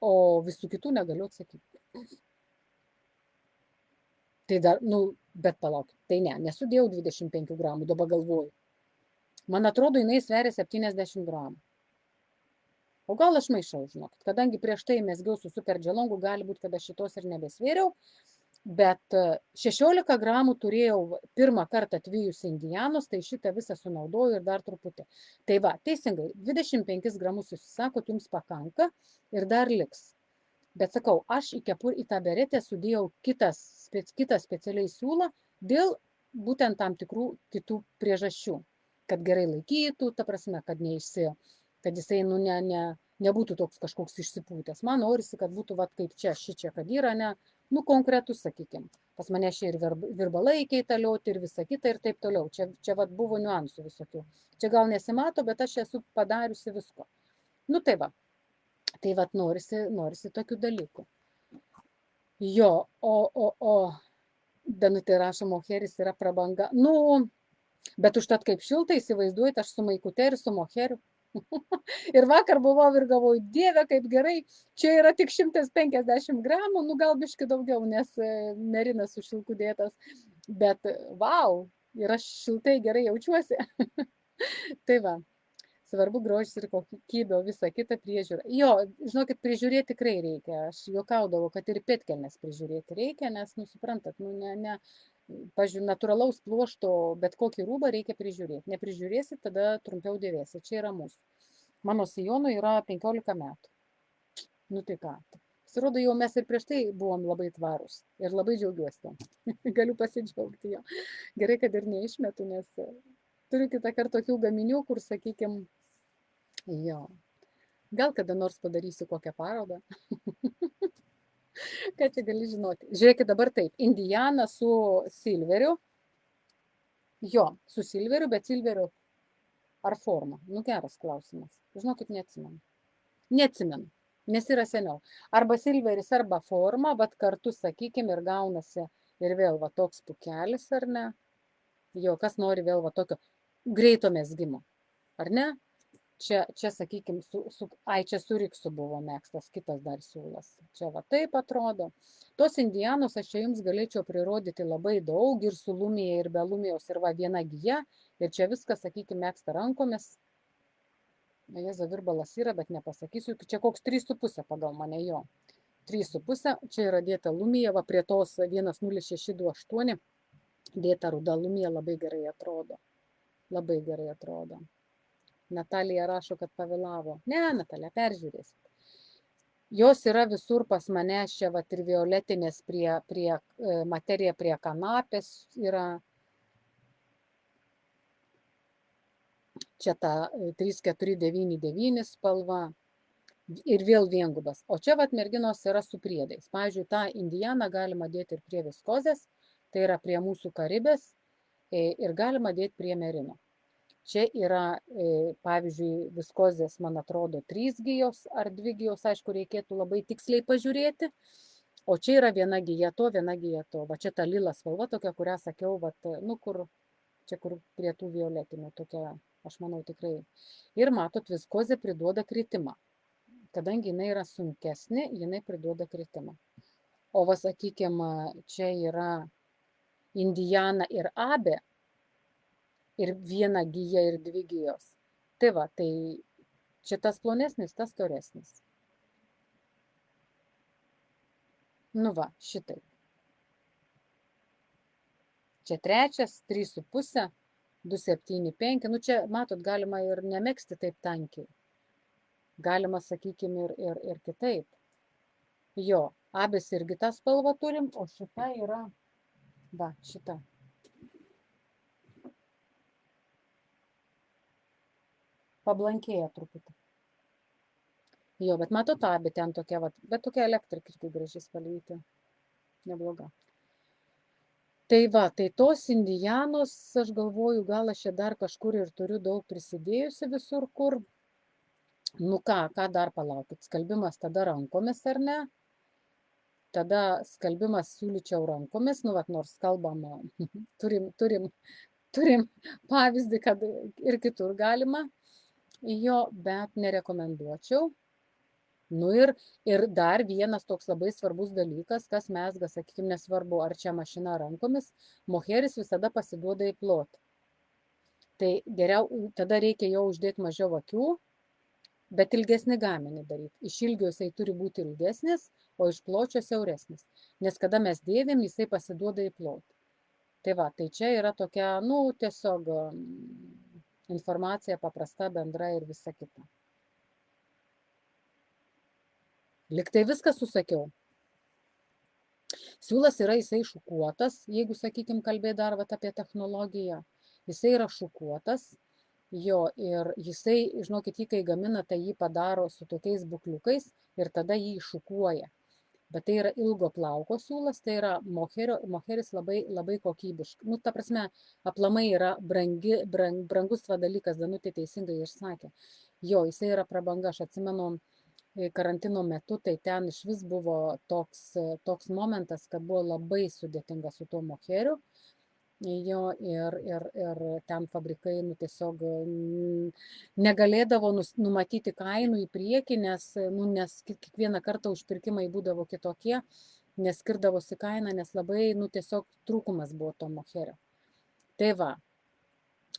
o visų kitų negaliu atsakyti. Tai dar, nu, bet palauk, tai ne, nesudėjau 25 gramų, dabar galvoju. Man atrodo, jinai sveria 70 gramų. O gal aš maišau, žinokit, kadangi prieš tai mesgiau su superdželongu, gali būti, kad aš šitos ir nebesvėriau, bet 16 gramų turėjau pirmą kartą atvijus indianos, tai šitą visą sunaudoju ir dar truputį. Tai va, teisingai, 25 gramus jūs sakot, jums pakanka ir dar liks. Bet sakau, aš į tą beretę sudėjau kitą specialiai siūlą dėl būtent tam tikrų kitų priežasčių. Kad gerai laikytų, ta prasme, kad jisai nu, nebūtų toks kažkoks išsipūtęs. Man norisi, kad būtų vat, kaip čia, šičia, kad yra, nu, konkretus, sakykime. Pas mane čia ir virbalai keitalioti ir visa kita ir taip toliau. Čia vat, buvo niuansų visokių. Čia gal nesimato, bet aš esu padariusi visko. Nu, tai va. Tai vat norisi tokių dalykų. Jo, Danutė rašo, moheris yra prabanga. Nu, bet užtat kaip šiltai įsivaizduojate, aš su maikute ir su moheriu. Ir vakar buvau ir galvoju, Dieve, kaip gerai, čia yra tik 150 gramų, nu gal biški daugiau, nes merinas su šilku dėtas. Bet vau, ir aš šiltai gerai jaučiuosi. Tai va. Svarbu grožis ir kokybė, o visa kita priežiūra. Jo, žinokit, prižiūrėti tikrai reikia. Aš juokaudavau, kad ir pėdkelnes prižiūrėti reikia, nes, nu, suprantat, nu, pavyzdžiui, natūralaus pluošto, bet kokį rūbą reikia prižiūrėti. Neprižiūrėsi, tada trumpiau dėvėsi. Čia yra mūsų. Mano sijonui yra 15 metų. Nu, tai ką. Pasirodo, jau mes ir prieš tai buvom labai tvarūs. Ir labai džiaugiuosi. Galiu pasidžiaugti jo. Gerai, kad ir neišmetu, nes turiu kitą kartą tokių gaminių, kur, sakykime, jo. Gal kada nors padarysiu kokią parodą. Ką čia gali žinoti? Žiūrėkit dabar taip. Indiana su silveriu. Jo, su silveriu, bet silveriu ar forma? Nu, geras klausimas. Žinokit, neatsimenu. Neatsimenu, nes yra seniau. Arba silveris, arba forma, bet kartu, sakykime, ir gaunasi ir vėl va toks pukelis, ar ne? Jo, kas nori vėl va tokio greito mezgimo, ar ne? Čia sakykime, čia su riksu buvo mėgstas, kitas dar siūlas. Čia va taip atrodo. Tos indianos aš čia jums galėčiau prirodyti labai daug ir su lumija, ir be lumijos, ir va viena gija. Ir čia viskas, sakykime, mėgsta rankomis. Jezo virbalas yra, bet nepasakysiu. Čia koks 3,5 pagal mane jo. 3,5. Čia yra dėta lumija, va prie tos 10628. Dėta ruda lumija labai gerai atrodo. Labai gerai atrodo. Natalija rašo, kad pavėlavo. Ne, Natalija, peržiūrėsit. Jos yra visur pas mane, čia va ir violetinės prie materija prie kanapės yra. Čia ta 3499 spalva. Ir vėl viengubas. O čia vat merginos yra su priedais. Pavyzdžiui, tą indianą galima dėti ir prie viskozės. Tai yra prie mūsų karibės. ir galima dėti prie merino. Čia yra, pavyzdžiui, viskozės, man atrodo, 3 gijos ar 2 gijos, aišku, reikėtų labai tiksliai pažiūrėti. O čia yra viena gija to, viena gija to. Va čia ta lila spalva tokia, kurią sakiau, vat, nu kur, čia kur prie tų violetinių tokia, aš manau tikrai. Ir matot, viskozė priduoda kritimą. Kadangi jinai yra sunkesnė, jinai priduoda kritimą. O va, sakykime, čia yra Indiana ir Abė, ir viena gija ir 2 gijos. Tai va, tai čia tas plonesnis, tas storesnis. Nu va, šitai. Čia trečias, 3,5, 2,75. Nu čia, matot, galima ir nemegzti taip tankiai. Galima, sakykime, ir kitaip. Jo, Abės irgi tą spalvą turim, o šita yra, va, šita. Pablankėja truputį. Jo, bet matot, Abė ten tokia, va, bet tokia elektrika irgi gražiai spalvyti. Nebloga. Tai va, tai tos Indianos, aš galvoju, gal aš čia dar kažkur ir turiu daug prisidėjusi visur, kur. Nu ką dar palaukit, skalbimas tada rankomis ar ne? Tada skalbimas siūlyčiau rankomis, nu vat, nors kalbam, turim pavyzdį, kad ir kitur galima jo, bet nerekomenduočiau. Nu ir dar vienas toks labai svarbus dalykas, kas mezga, sakykime, nesvarbu, ar čia mašina rankomis, moheris visada pasiduoda į plotą. Tai geriau, tada reikia jau uždėti mažiau akių, bet ilgesnį gaminį daryti. Iš ilgio jisai turi būti ilgesnis, o iš pločio siauresnis. Nes kada mes dėvim, jisai pasiduoda į plotą. Tai va, tai čia yra tokia, nu, tiesiog informacija paprasta, bendra ir visa kita. Liktai viską susakiau. Siūlas yra jisai šukuotas, jeigu, sakykime, kalbėt dar vat, apie technologiją. Jisai yra šukuotas, jo, ir jisai, žinokit, jį kai gamina, tai jį padaro su tokiais bukliukais ir tada jį šukuoja. Bet tai yra ilgo plauko siūlas, tai yra moheris labai, labai kokybiškas. Nu, ta prasme, aplamai yra brangus dalykas, Danutė teisingai išsakė. Jo, jisai yra prabanga, aš atsimenu, karantino metu, tai ten iš vis buvo toks momentas, kad buvo labai sudėtinga su tuo moheriu. Jo, ir ten fabrikai tiesiog negalėdavo numatyti kainų į priekį, nes kiekvieną kartą užpirkimai būdavo kitokie, neskirdavosi kaina, nes labai tiesiog trūkumas buvo to moherio. Tai va,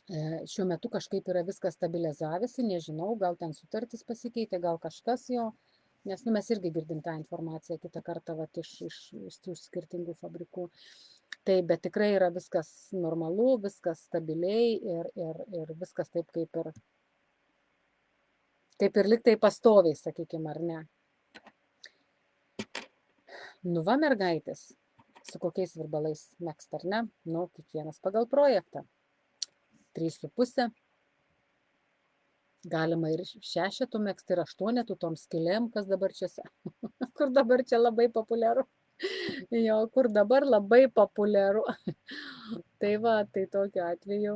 šiuo metu kažkaip yra viskas stabilizavęsi, nežinau, gal ten sutartis pasikeitė, gal kažkas jo, nes mes irgi girdim tą informaciją kitą kartą vat, iš skirtingų fabrikų. Tai bet tikrai yra viskas normalu, viskas stabiliai ir viskas taip kaip ir liktai pastoviai, sakykime, ar ne. Nu va, mergaitės, su kokiais virbalais megzt, ar ne? Nu, kiekvienas pagal projektą. 3,5. Galima ir 6 megzt, ir 8 tom skylėm, kas dabar čia, kur dabar čia labai populiaru. Jo, kur dabar labai populiaru. Tai va, tai tokiu atveju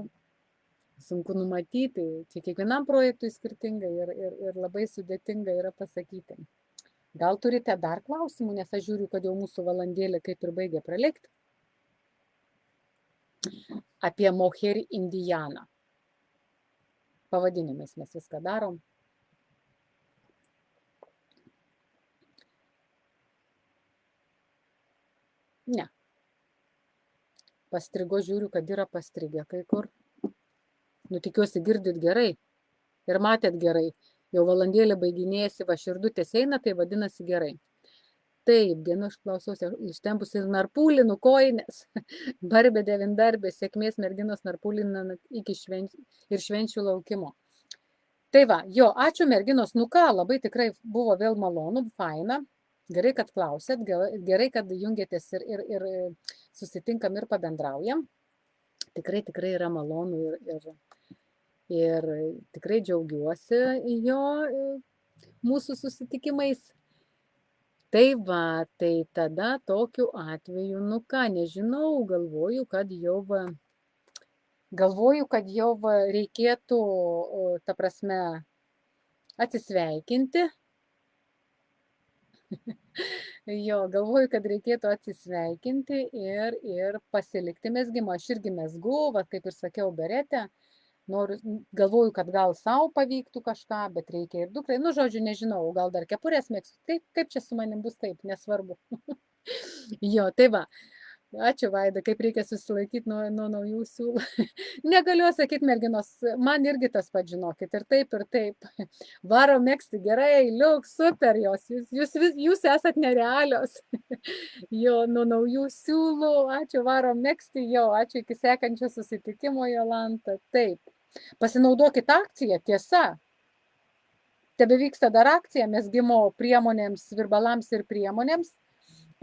sunku numatyti. Čia kiekvienam projektui skirtingai ir labai sudėtinga yra pasakyti. Gal turite dar klausimų, nes aš žiūriu, kad jau mūsų valandėlė kaip ir baigė pralėkti. Apie moherį Indianą. Pavadinimais mes viską darom. Ne. Pastrigo, žiūriu, kad yra pastrigę kai kur. Nu, tikiuosi girdit gerai ir matėt gerai. Jau valandėlė baiginėjasi, va širdutės eina, tai vadinasi gerai. Taip, dienu aš klausiausi, ištempus ir narpūlinų kojines. Barbė devindarbė, sėkmės merginos narpūlinę iki švenčių laukimo. Tai va, jo, ačiū merginos, nu ką, labai tikrai buvo vėl malonu, faina. Gerai, kad klausėt, gerai, kad jungiatės ir susitinkam ir pabendraujam. Tikrai yra malonu ir tikrai džiaugiuosi jo mūsų susitikimais. Tai va, tai tada tokiu atveju, nu ką, nežinau, galvoju, kad jau Galvoju, kad jau reikėtų, ta prasme, atsisveikinti. Jo, galvoju, kad reikėtų atsisveikinti ir pasilikti mezgimą. Aš irgi mezgu, va, kaip ir sakiau, beretę. Galvoju, kad gal sau pavyktų kažką, bet reikia ir dukrai. Nu, žodžiu, nežinau, gal dar kepurės mėgsiu. Kaip čia su manim bus, taip, nesvarbu. Jo, tai va. Ačiū, Vaida, kaip reikia susilaikyti nuo naujų siūlų. Negaliu sakyti, merginos, man irgi tas pats, žinokit, ir taip, ir taip. Varo mėgsti gerai, liuk, super jos, jūs esat nerealios. Jo, nuo naujų siūlų, ačiū, varo mėgsti, jo, ačiū iki sekančio susitikimo, Jolanta. Taip, pasinaudokit akciją, tiesa. Tebe vyksta dar akcija mezgimo priemonėms, virbalams ir priemonėms.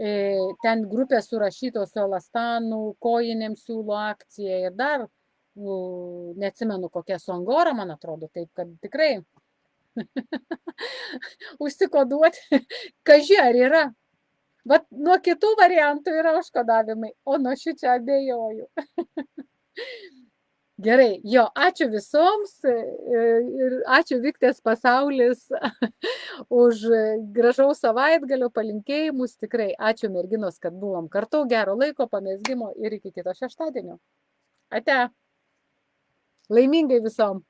Ten grupė surašytos su elastanų, kojinėm siūlo akciją ir dar, neatsimenu kokia su angora, man atrodo, taip kad tikrai užsikoduoti, kaži ar yra. Vat nuo kitų variantų yra užkodavimai, o nuo šičia abejoju. Gerai, jo, ačiū visoms ir ačiū Viktės pasaulis už gražaus savaitgalio palinkėjimus. Tikrai ačiū merginos, kad buvom kartu, gero laiko, pamezgimo ir iki kito šeštadienio. Ate. Laimingai visom.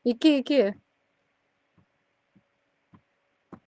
Iki.